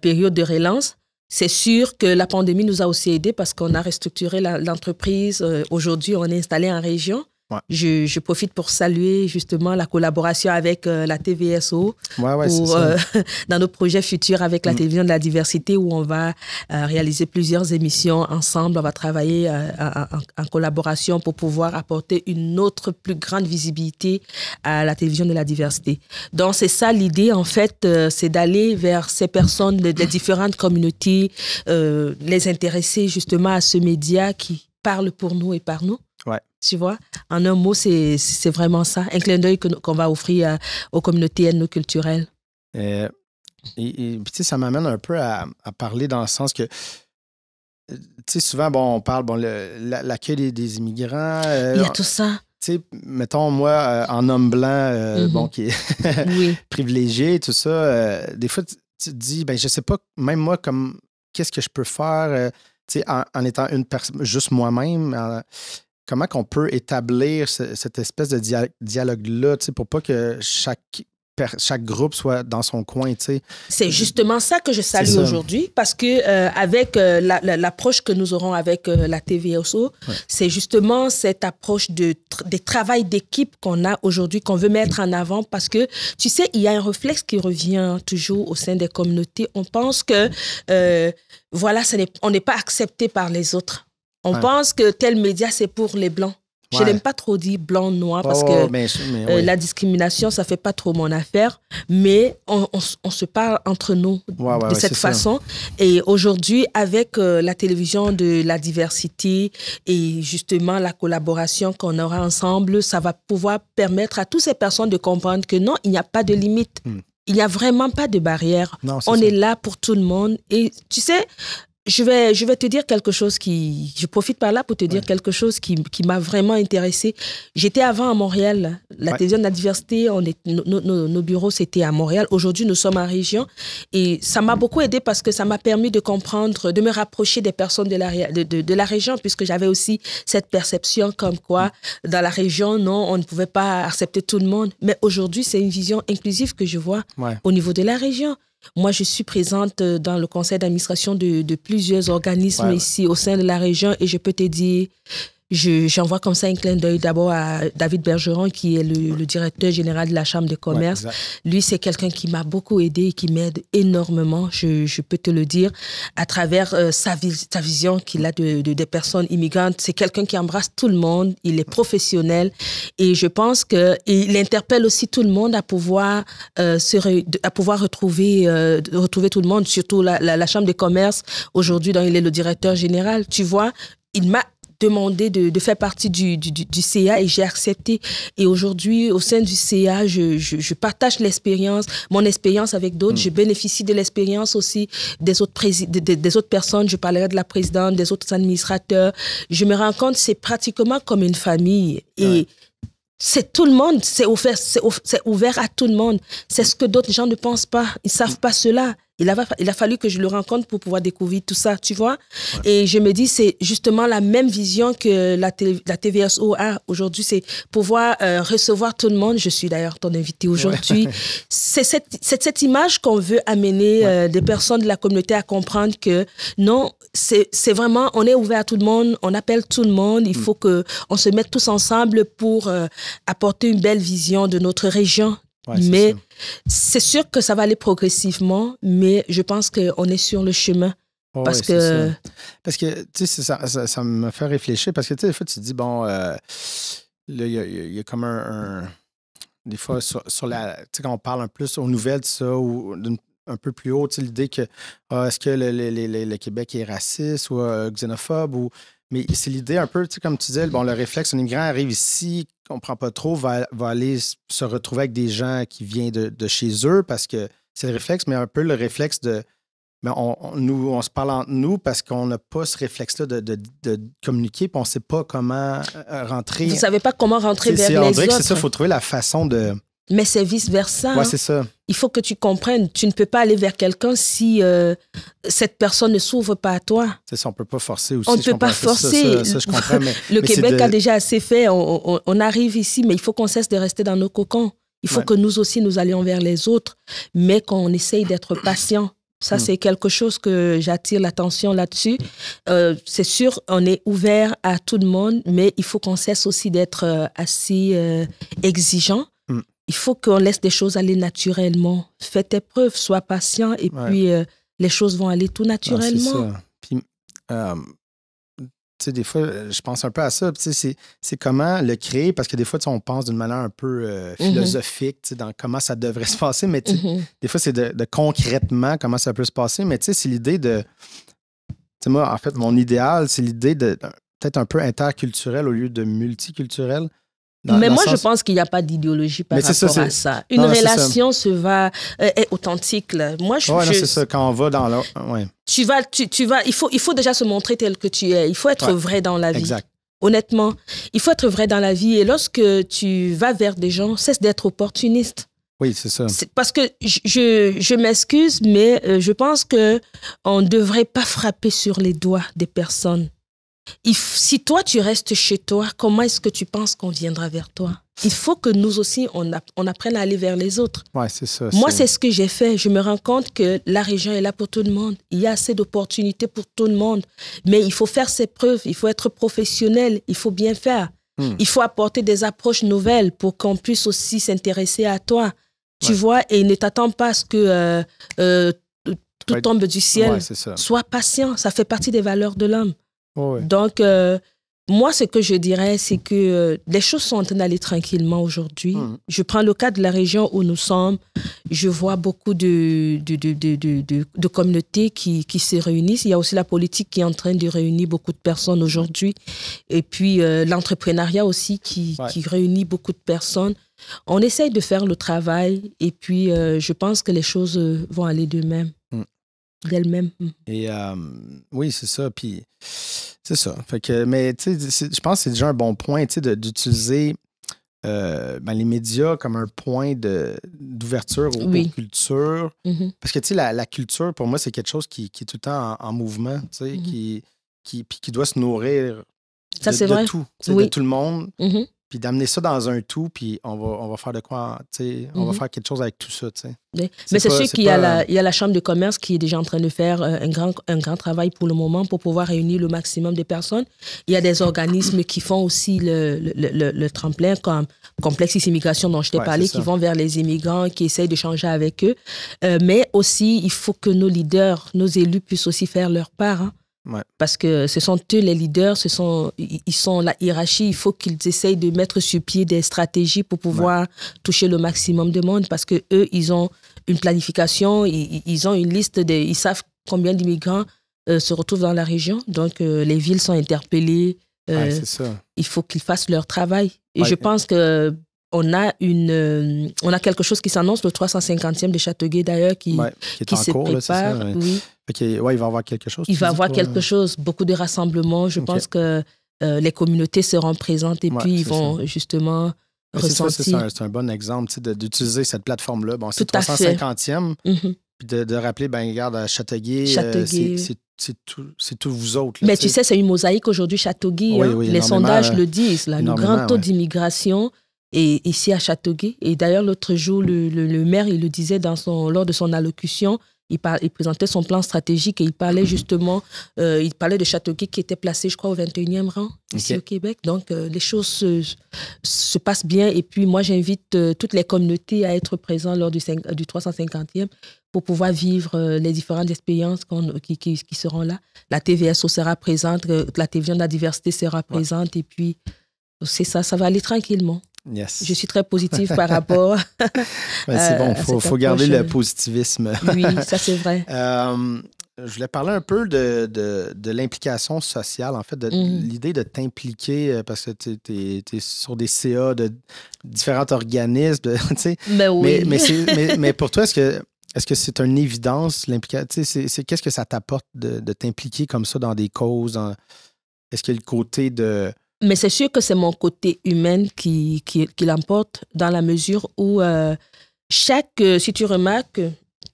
période de relance. C'est sûr que la pandémie nous a aussi aidés parce qu'on a restructuré l'entreprise. Aujourd'hui, on est installé en région. Ouais. Je profite pour saluer justement la collaboration avec la TVSO dans nos projets futurs avec la télévision de la diversité où on va réaliser plusieurs émissions ensemble. On va travailler en collaboration pour pouvoir apporter une autre plus grande visibilité à la télévision de la diversité. Donc, c'est ça l'idée, en fait, c'est d'aller vers ces personnes des différentes communautés, les intéresser justement à ce média qui parle pour nous et par nous. Ouais. Tu vois, en un mot, c'est vraiment ça, un clin d'œil qu'on va offrir aux communautés ethnoculturelles. Et puis, tu sais, ça m'amène un peu à parler dans le sens que, tu sais, souvent, on parle, l'accueil des immigrants. Il y a tout ça. Tu sais, mettons, moi, en homme blanc, qui est privilégié, tout ça, des fois, tu te dis, je sais pas, même moi, qu'est-ce que je peux faire, tu sais, en étant une personne, juste moi-même, comment qu'on peut établir cette espèce de dialogue-là, tu sais, pour pas que chaque groupe soit dans son coin, tu sais. C'est justement ça que je salue aujourd'hui, parce que avec l'approche que nous aurons avec la TVSO, c'est justement cette approche des travails d'équipe qu'on a aujourd'hui, qu'on veut mettre en avant, parce que, tu sais, il y a un réflexe qui revient toujours au sein des communautés. On pense que, on n'est pas accepté par les autres. On pense que tel média, c'est pour les Blancs. Je n'aime pas trop dire blanc, noir, parce que la discrimination, ça ne fait pas trop mon affaire. Mais on se parle entre nous de cette façon. Ça. Et aujourd'hui, avec la télévision de la diversité et justement la collaboration qu'on aura ensemble, ça va pouvoir permettre à toutes ces personnes de comprendre que non, il n'y a pas de limite. Il n'y a vraiment pas de barrière. On est là pour tout le monde. Et tu sais... Je vais te dire quelque chose je profite par là pour te dire quelque chose qui m'a vraiment intéressée. J'étais avant à Montréal, la télévision de la diversité, nos bureaux c'était à Montréal. Aujourd'hui, nous sommes en région et ça m'a beaucoup aidé parce que ça m'a permis de comprendre, de me rapprocher des personnes de la région, puisque j'avais aussi cette perception comme quoi dans la région, non, on ne pouvait pas accepter tout le monde. Mais aujourd'hui, c'est une vision inclusive que je vois au niveau de la région. Moi, je suis présente dans le conseil d'administration de plusieurs organismes ici au sein de la région et je peux te dire, j'envoie comme ça un clin d'œil d'abord à David Bergeron, qui est le directeur général de la Chambre de commerce. Lui, c'est quelqu'un qui m'a beaucoup aidé et qui m'aide énormément, je peux te le dire, à travers sa vision qu'il a des personnes immigrantes. C'est quelqu'un qui embrasse tout le monde, il est professionnel et je pense qu'il interpelle aussi tout le monde à pouvoir, retrouver tout le monde, surtout la Chambre de commerce. Aujourd'hui, il est le directeur général. Tu vois, il m'a demandé de faire partie du CA et j'ai accepté. Et aujourd'hui, au sein du CA, je partage mon expérience avec d'autres. Je bénéficie de l'expérience aussi des autres personnes. Je parlerai de la présidente, des autres administrateurs. Je me rends compte, c'est pratiquement comme une famille. Et c'est tout le monde, c'est ouvert à tout le monde. C'est ce que d'autres gens ne pensent pas. Ils ne savent pas cela. Il a fallu que je le rencontre pour pouvoir découvrir tout ça, tu vois. Et je me dis, c'est justement la même vision que la TVSO a aujourd'hui, c'est pouvoir recevoir tout le monde. Je suis d'ailleurs ton invité aujourd'hui. C'est cette image qu'on veut amener des personnes de la communauté à comprendre que non, c'est vraiment, on est ouvert à tout le monde, on appelle tout le monde. Il faut qu'on se mette tous ensemble pour apporter une belle vision de notre région. Ouais, mais c'est sûr que ça va aller progressivement, mais je pense qu'on est sur le chemin. Oh, parce que tu sais, ça me fait réfléchir parce que tu sais, des fois, tu te dis, bon, il y a comme des fois, sur la, tu sais, quand on parle un peu aux nouvelles de ça, ou un peu plus haut, tu sais, l'idée que est-ce que le Québec est raciste ou xénophobe mais c'est l'idée un peu, tu sais, comme tu disais, bon, le réflexe, un immigrant arrive ici, ne comprend pas trop, va aller se retrouver avec des gens qui viennent de chez eux parce que c'est le réflexe, mais un peu le réflexe de. Mais on se parle entre nous parce qu'on n'a pas ce réflexe-là de communiquer, puis on ne sait pas comment rentrer. Vous ne savez pas comment rentrer vers les autres. On dirait que c'est ça, il faut trouver la façon de. Mais c'est vice-versa. Oui, c'est ça. Il faut que tu comprennes. Tu ne peux pas aller vers quelqu'un si cette personne ne s'ouvre pas à toi. C'est ça, on ne peut pas forcer aussi. On ne peut pas forcer. Ça, je comprends. Le Québec a déjà assez fait. On arrive ici, mais il faut qu'on cesse de rester dans nos cocons. Il faut que nous aussi, nous allions vers les autres, mais qu'on essaye d'être patient. Ça, c'est quelque chose que j'attire l'attention là-dessus. C'est sûr, on est ouvert à tout le monde, mais il faut qu'on cesse aussi d'être assez exigeant. Il faut qu'on laisse des choses aller naturellement. Fais tes preuves, sois patient et puis les choses vont aller tout naturellement. Ah, c'est ça. Puis, tu sais, des fois, je pense un peu à ça. Tu sais, c'est comment le créer, parce que des fois, tu sais, on pense d'une manière un peu philosophique, tu sais, dans comment ça devrait se passer, mais tu sais, des fois, c'est de concrètement comment ça peut se passer. Mais tu sais, c'est l'idée de... Tu sais, moi, en fait, mon idéal, c'est l'idée de peut-être un peu interculturel au lieu de multiculturel. Mais moi, je pense qu'il n'y a pas d'idéologie par rapport à ça. Une relation est authentique. Là. Moi, c'est ça. Quand on va dans l'autre... Ouais. Tu vas, il faut déjà se montrer tel que tu es. Il faut être vrai dans la vie. Exact. Honnêtement, il faut être vrai dans la vie. Et lorsque tu vas vers des gens, cesse d'être opportuniste. Oui, c'est ça. Parce que je m'excuse, mais je pense qu'on ne devrait pas frapper sur les doigts des personnes. Si toi, tu restes chez toi, comment est-ce que tu penses qu'on viendra vers toi? Il faut que nous aussi, on apprenne à aller vers les autres. Ouais, c'est ça. Moi, c'est ce que j'ai fait. Je me rends compte que la région est là pour tout le monde. Il y a assez d'opportunités pour tout le monde. Mais il faut faire ses preuves. Il faut être professionnel. Il faut bien faire. Il faut apporter des approches nouvelles pour qu'on puisse aussi s'intéresser à toi. Tu vois, et ne t'attends pas à ce que tout tombe du ciel. Ouais, c'est ça. Sois patient. Ça fait partie des valeurs de l'homme. Oh, oui. Donc, moi, ce que je dirais, c'est que les choses sont en train d'aller tranquillement aujourd'hui. Je prends le cas de la région où nous sommes. Je vois beaucoup de communautés qui se réunissent. Il y a aussi la politique qui est en train de réunir beaucoup de personnes aujourd'hui. Et puis, l'entrepreneuriat aussi qui réunit beaucoup de personnes. On essaye de faire le travail et puis je pense que les choses vont aller d'elles-mêmes. Et oui, c'est ça. Puis c'est ça. Fait que, mais tu sais, je pense que c'est déjà un bon point d'utiliser les médias comme un point d'ouverture aux cultures. Parce que tu sais, la culture, pour moi, c'est quelque chose qui est tout le temps en mouvement, tu sais, qui doit se nourrir de tout, de tout le monde. Puis d'amener ça dans un tout, puis on va faire de quoi, tu sais, on va faire quelque chose avec tout ça, tu sais. Mais c'est sûr qu'il y a la Chambre de commerce qui est déjà en train de faire un grand travail pour le moment pour pouvoir réunir le maximum de personnes. Il y a des organismes qui font aussi le tremplin comme Complexis Immigration dont je t'ai parlé, qui vont vers les immigrants, qui essayent d'échanger avec eux. Mais aussi, il faut que nos leaders, nos élus puissent aussi faire leur part, hein. Parce que ce sont eux les leaders, ils sont la hiérarchie. Il faut qu'ils essayent de mettre sur pied des stratégies pour pouvoir toucher le maximum de monde parce que eux, ils ont une planification, ils ont une liste, ils savent combien d'immigrants se retrouvent dans la région. Donc, les villes sont interpellées. C'est ça. Il faut qu'ils fassent leur travail. Et je pense que on a quelque chose qui s'annonce, le 350e de Châteauguay d'ailleurs, qui se prépare. Là, ça, oui. Il va y avoir quelque chose. Il va y avoir quelque chose, beaucoup de rassemblements. Je pense que les communautés seront présentes et puis ils vont justement ressentir. C'est un bon exemple d'utiliser cette plateforme-là. Bon, c'est le 350e. Puis de rappeler, ben regarde, à Châteauguay, c'est tout vous autres. Là, mais tu sais, c'est une mosaïque aujourd'hui, Châteauguay. Oui, les sondages le disent, là, le grand taux d'immigration est ici à Châteauguay. Et d'ailleurs, l'autre jour, le maire, il le disait lors de son allocution, il présentait son plan stratégique et il parlait justement, il parlait de Châteauguay qui était placé, je crois, au 21e rang ici au Québec. Donc, les choses se passent bien. Et puis, moi, j'invite toutes les communautés à être présentes lors du 350e pour pouvoir vivre les différentes expériences qui seront là. La TVSO sera présente, la télévision de la diversité sera présente. Et puis, c'est ça va aller tranquillement. Yes. Je suis très positive par rapport c'est bon, il faut garder le positivisme. Oui, ça c'est vrai. Je voulais parler un peu de l'implication sociale, en fait, de l'idée de t'impliquer, parce que tu es sur des CA de différents organismes. Ben oui. Mais pour toi, est-ce que c'est une évidence, l'implication? Qu'est-ce que ça t'apporte de t'impliquer comme ça dans des causes? Est-ce qu'il y a le côté de... Mais c'est sûr que c'est mon côté humain qui l'emporte dans la mesure où si tu remarques,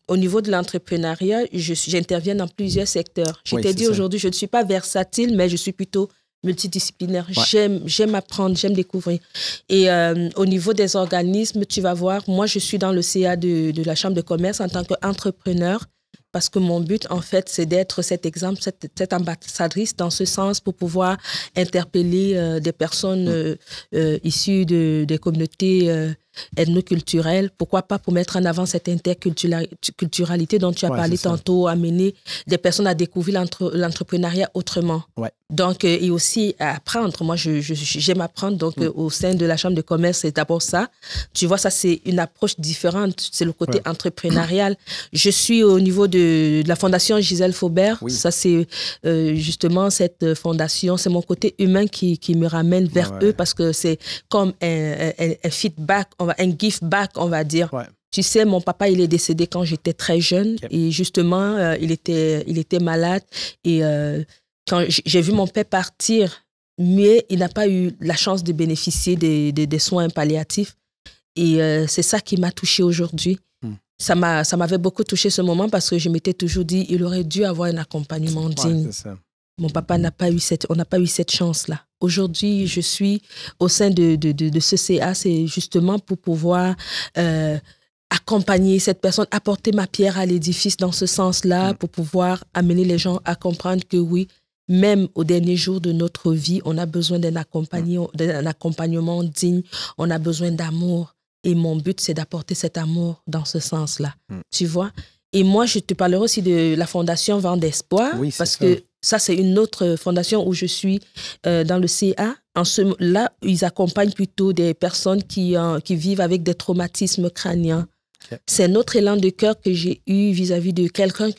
au niveau de l'entrepreneuriat, j'interviens dans plusieurs secteurs. Je t'ai dit aujourd'hui, je ne suis pas versatile, mais je suis plutôt multidisciplinaire. Ouais. J'aime apprendre, j'aime découvrir. Et au niveau des organismes, tu vas voir, moi, je suis dans le CA de la Chambre de commerce en tant qu'entrepreneur. Parce que mon but, en fait, c'est d'être cet exemple, cette ambassadrice dans ce sens pour pouvoir interpeller des personnes issues des communautés ethnoculturelles. Pourquoi pas pour mettre en avant cette interculturalité dont tu as parlé tantôt, amener des personnes à découvrir l'entrepreneuriat autrement. Ouais. Donc, et aussi à apprendre. Moi, j'aime apprendre. Donc, au sein de la Chambre de commerce, c'est d'abord ça. Tu vois, ça, c'est une approche différente. C'est le côté entrepreneurial. Je suis au niveau de la Fondation Gisèle Faubert. Oui. Ça, c'est justement cette fondation. C'est mon côté humain qui me ramène vers eux parce que c'est comme un feedback, un give back, on va dire. Ouais. Tu sais, mon papa, il est décédé quand j'étais très jeune. Okay. Et justement, il était malade. Et quand j'ai vu mon père partir, mais il n'a pas eu la chance de bénéficier des soins palliatifs. Et c'est ça qui m'a touchée aujourd'hui. Ça m'avait beaucoup touché ce moment parce que je m'étais toujours dit il aurait dû avoir un accompagnement digne. Ouais, c'est ça. Mon papa on n'a pas eu cette chance-là. Aujourd'hui, je suis au sein de ce CA, c'est justement pour pouvoir accompagner cette personne, apporter ma pierre à l'édifice dans ce sens-là, pour pouvoir amener les gens à comprendre que oui, même au dernier jour de notre vie, on a besoin d'un accompagnement digne, on a besoin d'amour. Et mon but, c'est d'apporter cet amour dans ce sens-là. Tu vois? Et moi, je te parlerai aussi de la Fondation Vent d'Espoir, parce que ça, c'est une autre fondation où je suis dans le CA. Là, ils accompagnent plutôt des personnes qui vivent avec des traumatismes crâniens. Okay. C'est un autre élan de cœur que j'ai eu vis-à-vis de quelqu'un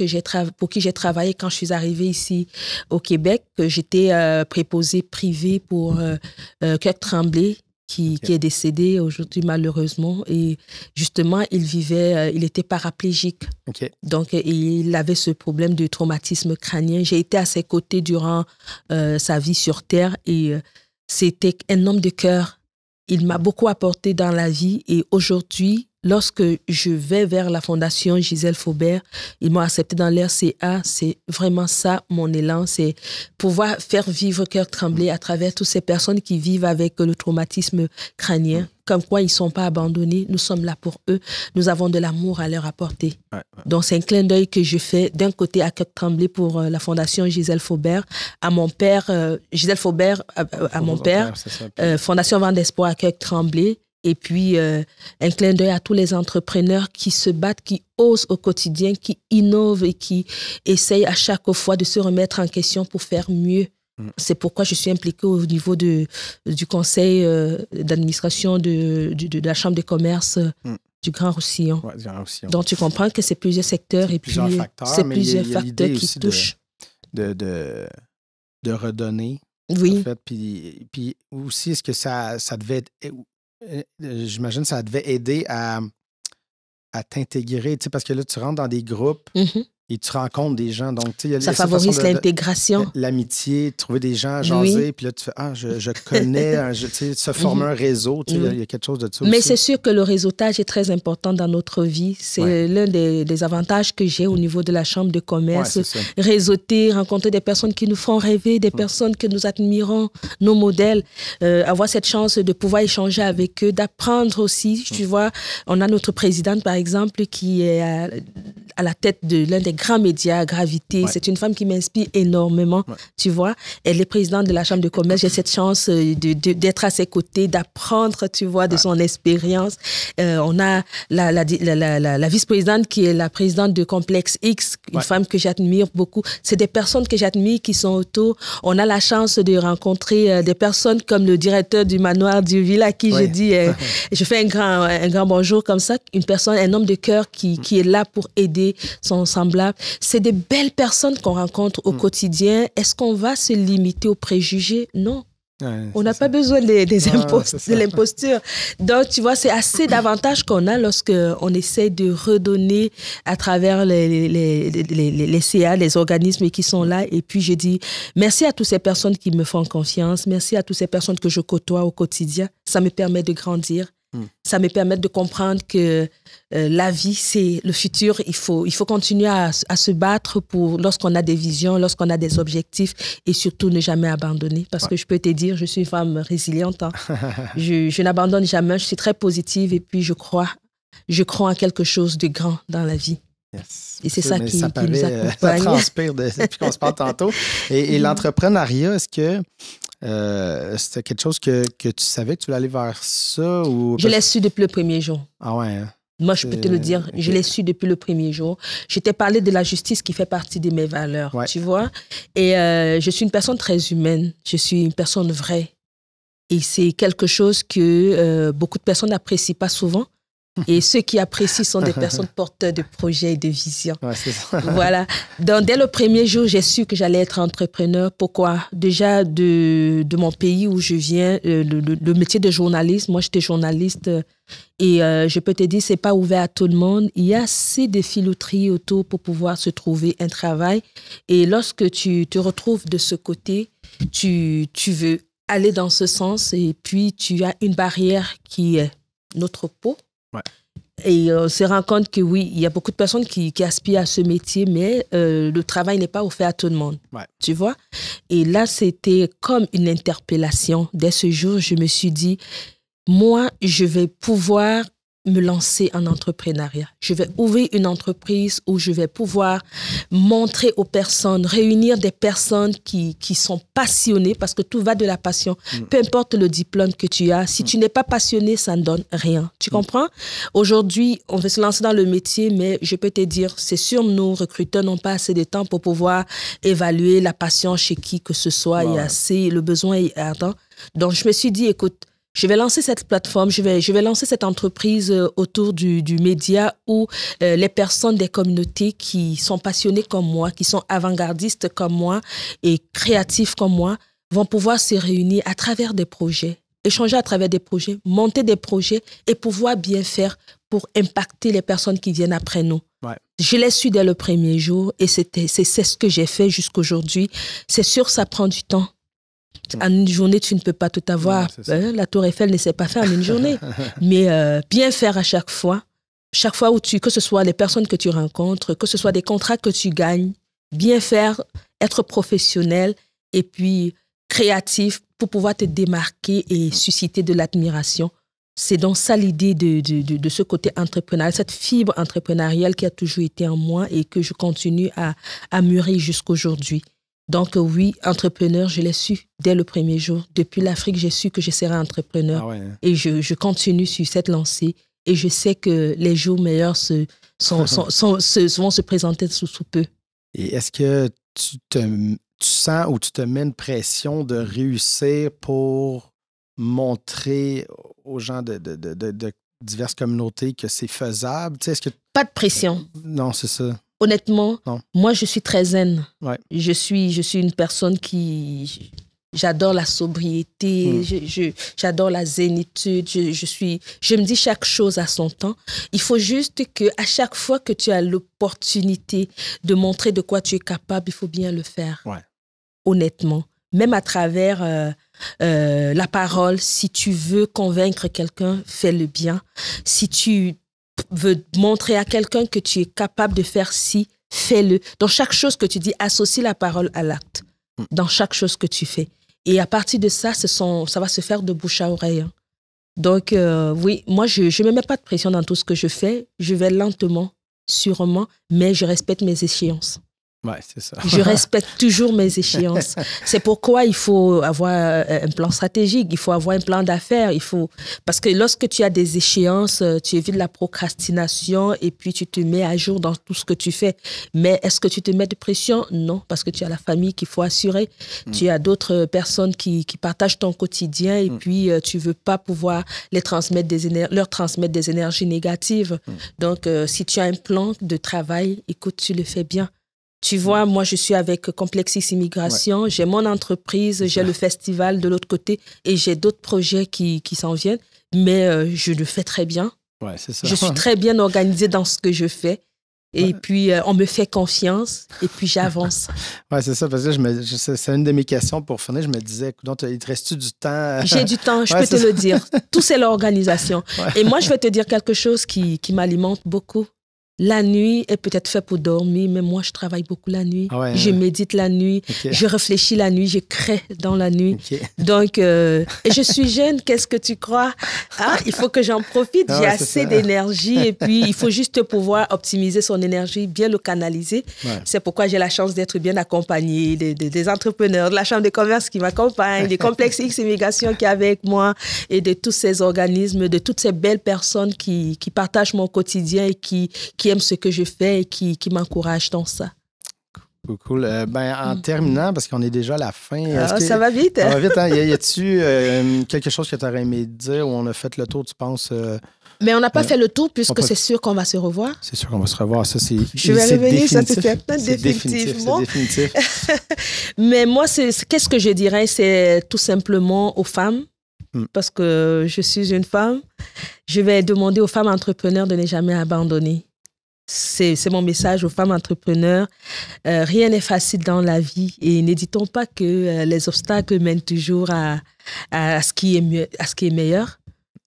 pour qui j'ai travaillé quand je suis arrivée ici au Québec. J'étais préposée privée pour Kirk Tremblay, qui est décédé aujourd'hui malheureusement. Et justement, il était paraplégique. Okay. Donc, il avait ce problème de traumatisme crânien. J'ai été à ses côtés durant sa vie sur Terre et c'était un homme de cœur. Il m'a beaucoup apporté dans la vie et aujourd'hui, lorsque je vais vers la Fondation Gisèle Faubert, ils m'ont accepté dans leur CA. C'est vraiment ça, mon élan. C'est pouvoir faire vivre Kirk Tremblay à travers toutes ces personnes qui vivent avec le traumatisme crânien. Comme quoi, ils ne sont pas abandonnés. Nous sommes là pour eux. Nous avons de l'amour à leur apporter. Donc, c'est un clin d'œil que je fais d'un côté à Kirk Tremblay pour la Fondation Gisèle Faubert, à mon père, Gisèle Faubert, à mon père, Fondation Vent d'Espoir à Kirk Tremblay. Et puis, un clin d'œil à tous les entrepreneurs qui se battent, qui osent au quotidien, qui innovent et qui essayent à chaque fois de se remettre en question pour faire mieux. C'est pourquoi je suis impliquée au niveau du conseil d'administration de la Chambre de commerce du Grand Roussillon. Ouais, du Grand Roussillon. Donc, tu comprends que c'est plusieurs secteurs et puis c'est plusieurs facteurs qui touchent. De redonner. Oui. En fait. Puis aussi, est-ce que ça devait être... J'imagine que ça devait aider à t'intégrer, tu sais, parce que là, tu rentres dans des groupes, Et tu rencontres des gens. Donc, tu sais, ça favorise l'intégration. L'amitié, trouver des gens, jaser. Puis là, tu fais, je connais, tu sais, se former un réseau. Tu sais, il y a quelque chose de ça Mais aussi. c'est sûr que le réseautage est très important dans notre vie. C'est l'un des avantages que j'ai au niveau de la Chambre de commerce. Réseauter, rencontrer des personnes qui nous font rêver, des personnes que nous admirons, nos modèles. Avoir cette chance de pouvoir échanger avec eux, d'apprendre aussi. Tu vois, on a notre présidente, par exemple, qui est à la tête de l'un des grands médias, Gravité. C'est une femme qui m'inspire énormément, tu vois. Elle est présidente de la Chambre de commerce. J'ai cette chance d'être à ses côtés, d'apprendre, tu vois, de son expérience. On a la vice-présidente qui est la présidente de Complexe X, une femme que j'admire beaucoup. C'est des personnes que j'admire qui sont autour. On a la chance de rencontrer des personnes comme le directeur du manoir du Ville, à qui je dis, je fais un grand bonjour comme ça, une personne, un homme de cœur qui est là pour aider son semblable. C'est des belles personnes qu'on rencontre au quotidien. Est-ce qu'on va se limiter aux préjugés? Non. On n'a pas besoin de l'imposture. Donc, tu vois, c'est assez d'avantages qu'on a lorsqu'on essaie de redonner à travers les CA, les organismes qui sont là. Et puis, je dis merci à toutes ces personnes qui me font confiance. Merci à toutes ces personnes que je côtoie au quotidien. Ça me permet de grandir. Ça me permet de comprendre que la vie, c'est le futur. Il faut continuer à se battre lorsqu'on a des visions, lorsqu'on a des objectifs et surtout ne jamais abandonner. Parce que je peux te dire, je suis une femme résiliente. Hein. Je n'abandonne jamais. Je suis très positive et puis je crois en quelque chose de grand dans la vie. Yes. Et c'est ça qui nous accompagne. Ça transpire depuis qu'on se parle tantôt. Et l'entrepreneuriat, est-ce que c'était quelque chose que tu savais que tu voulais aller vers ça? Ou... Je l'ai su depuis le premier jour. Ah ouais, hein? Moi, je peux te le dire, je l'ai su depuis le premier jour. Je t'ai parlé de la justice qui fait partie de mes valeurs, tu vois. Et je suis une personne très humaine. Je suis une personne vraie. Et c'est quelque chose que beaucoup de personnes n'apprécient pas souvent. Et ceux qui apprécient sont des personnes porteurs de projets et de visions. Ouais, c'est ça. Voilà. Donc, dès le premier jour, j'ai su que j'allais être entrepreneur. Pourquoi? Déjà, de mon pays où je viens, le métier de journaliste, moi, j'étais journaliste et je peux te dire, c'est pas ouvert à tout le monde. Il y a assez de filouteries autour pour pouvoir se trouver un travail. Et lorsque tu te retrouves de ce côté, tu veux aller dans ce sens et puis tu as une barrière qui est notre peau. Ouais. Et on se rend compte que oui, il y a beaucoup de personnes qui aspirent à ce métier, mais le travail n'est pas offert à tout le monde. Ouais. Tu vois? Et là, c'était comme une interpellation. Dès ce jour, je me suis dit, moi, je vais pouvoir me lancer en entrepreneuriat. Je vais ouvrir une entreprise où je vais pouvoir montrer aux personnes, réunir des personnes qui sont passionnées, parce que tout va de la passion. Peu importe le diplôme que tu as, si tu n'es pas passionné, ça ne donne rien. Tu comprends? Aujourd'hui, on veut se lancer dans le métier, mais je peux te dire, c'est sûr, nos recruteurs n'ont pas assez de temps pour pouvoir évaluer la passion chez qui que ce soit. Ouais. Le besoin est ardent. Donc, je me suis dit, écoute, je vais lancer cette plateforme, je vais lancer cette entreprise autour du média où les personnes des communautés qui sont passionnées comme moi, qui sont avant-gardistes comme moi et créatifs comme moi, vont pouvoir se réunir à travers des projets, échanger à travers des projets, monter des projets et pouvoir bien faire pour impacter les personnes qui viennent après nous. Ouais. Je l'ai su dès le premier jour et c'est ce que j'ai fait jusqu'aujourd'hui. C'est sûr, ça prend du temps. En une journée, tu ne peux pas tout avoir. La Tour Eiffel ne s'est pas fait en une journée. Mais bien faire à chaque fois où que ce soit les personnes que tu rencontres, que ce soit des contrats que tu gagnes, bien faire, être professionnel et puis créatif pour pouvoir te démarquer et susciter de l'admiration. C'est donc ça l'idée de ce côté entrepreneurial, cette fibre entrepreneuriale qui a toujours été en moi et que je continue à mûrir jusqu'aujourd'hui. Donc oui, entrepreneur, je l'ai su dès le premier jour. Depuis l'Afrique, j'ai su que je serais entrepreneur. Ah ouais. Et je continue sur cette lancée. Et je sais que les jours meilleurs vont se présenter sous peu. Et est-ce que tu sens ou tu te mets une pression de réussir pour montrer aux gens de diverses communautés que c'est faisable? Tu sais, est-ce que... Pas de pression. Non, c'est ça. Honnêtement, moi, je suis très zen. Ouais. Je suis une personne qui J'adore la sobriété, j'adore la zénitude. Je me dis chaque chose à son temps. Il faut juste qu'à chaque fois que tu as l'opportunité de montrer de quoi tu es capable, il faut bien le faire. Ouais. Honnêtement. Même à travers la parole, si tu veux convaincre quelqu'un, fais-le bien. Si tu veux montrer à quelqu'un que tu es capable de faire ci, fais-le. Dans chaque chose que tu dis, associe la parole à l'acte. Dans chaque chose que tu fais. Et à partir de ça, ça va se faire de bouche à oreille. Hein. Donc, oui, moi, je ne me mets pas de pression dans tout ce que je fais. Je vais lentement, sûrement, mais je respecte mes échéances. Ouais, c'est ça. Je respecte toujours mes échéances. C'est pourquoi il faut avoir un plan stratégique, il faut avoir un plan d'affaires. Parce que lorsque tu as des échéances, tu évites la procrastination et puis tu te mets à jour dans tout ce que tu fais. Mais est-ce que tu te mets de pression? Non, parce que tu as la famille qu'il faut assurer. Tu as d'autres personnes qui partagent ton quotidien et puis tu ne veux pas pouvoir leur transmettre des énergies négatives. Donc, si tu as un plan de travail, écoute, tu le fais bien. Tu vois, moi, je suis avec Complexis Immigration, j'ai mon entreprise, j'ai le festival de l'autre côté et j'ai d'autres projets qui s'en viennent, mais je le fais très bien. Ouais, c'est ça. Je suis très bien organisée dans ce que je fais. Et puis, on me fait confiance et puis j'avance. Oui, c'est ça. Parce que c'est une de mes questions pour finir. Je me disais, il te reste-tu du temps? J'ai du temps, je peux te le dire. Tout, c'est l'organisation. Ouais. Et moi, je vais te dire quelque chose qui m'alimente beaucoup. La nuit est peut-être fait pour dormir, mais moi, je travaille beaucoup la nuit. Ah ouais, je médite la nuit, je réfléchis la nuit, je crée dans la nuit. Donc, et je suis jeune, qu'est-ce que tu crois? Il faut que j'en profite, j'ai assez d'énergie et puis il faut juste pouvoir optimiser son énergie, bien le canaliser. Ouais. C'est pourquoi j'ai la chance d'être bien accompagnée, des entrepreneurs, de la Chambre de commerce qui m'accompagne, des Complexis Immigration qui est avec moi et de tous ces organismes, de toutes ces belles personnes qui partagent mon quotidien et qui aiment ce que je fais et qui m'encouragent dans ça. Cool. En terminant, parce qu'on est déjà à la fin. Ça va vite. Ça va vite. Hein? Y a-tu quelque chose que tu aurais aimé dire ou on a fait le tour, tu penses? Mais on n'a pas fait le tour puisque c'est sûr qu'on va se revoir. C'est sûr qu'on va se revoir. Ça, je vais revenir, ça c'est certain, définitivement. C'est définitif. Mais moi, qu'est-ce que je dirais? C'est tout simplement aux femmes, parce que je suis une femme. Je vais demander aux femmes entrepreneurs de ne jamais abandonner. C'est mon message aux femmes entrepreneurs. Rien n'est facile dans la vie et n'hésitons pas que les obstacles mènent toujours à ce qui est meilleur.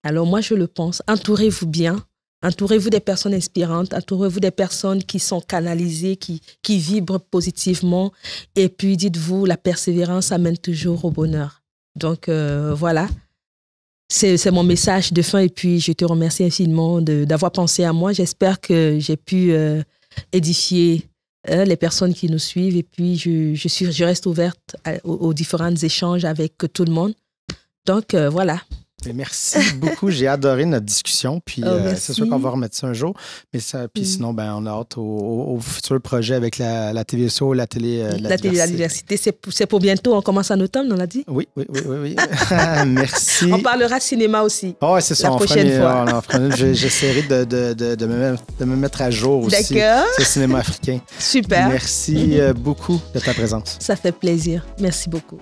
Alors moi, je le pense. Entourez-vous bien. Entourez-vous des personnes inspirantes. Entourez-vous des personnes qui sont canalisées, qui vibrent positivement. Et puis, dites-vous, la persévérance amène toujours au bonheur. Donc, voilà. C'est mon message de fin et puis je te remercie infiniment d'avoir pensé à moi. J'espère que j'ai pu édifier les personnes qui nous suivent et puis je reste ouverte aux différents échanges avec tout le monde. Donc, voilà. Merci beaucoup. J'ai adoré notre discussion. Puis c'est sûr qu'on va remettre ça un jour. Mais puis sinon, on a hâte au futur projet avec la TVSO, la télé de la diversité. C'est pour bientôt. On commence en automme, on l'a dit? Oui. Merci. On parlera cinéma aussi. Oui, c'est ça. La prochaine fois. J'essaierai de me mettre à jour aussi. D'accord. Ce cinéma africain. Super. Merci beaucoup de ta présence. Ça fait plaisir. Merci beaucoup.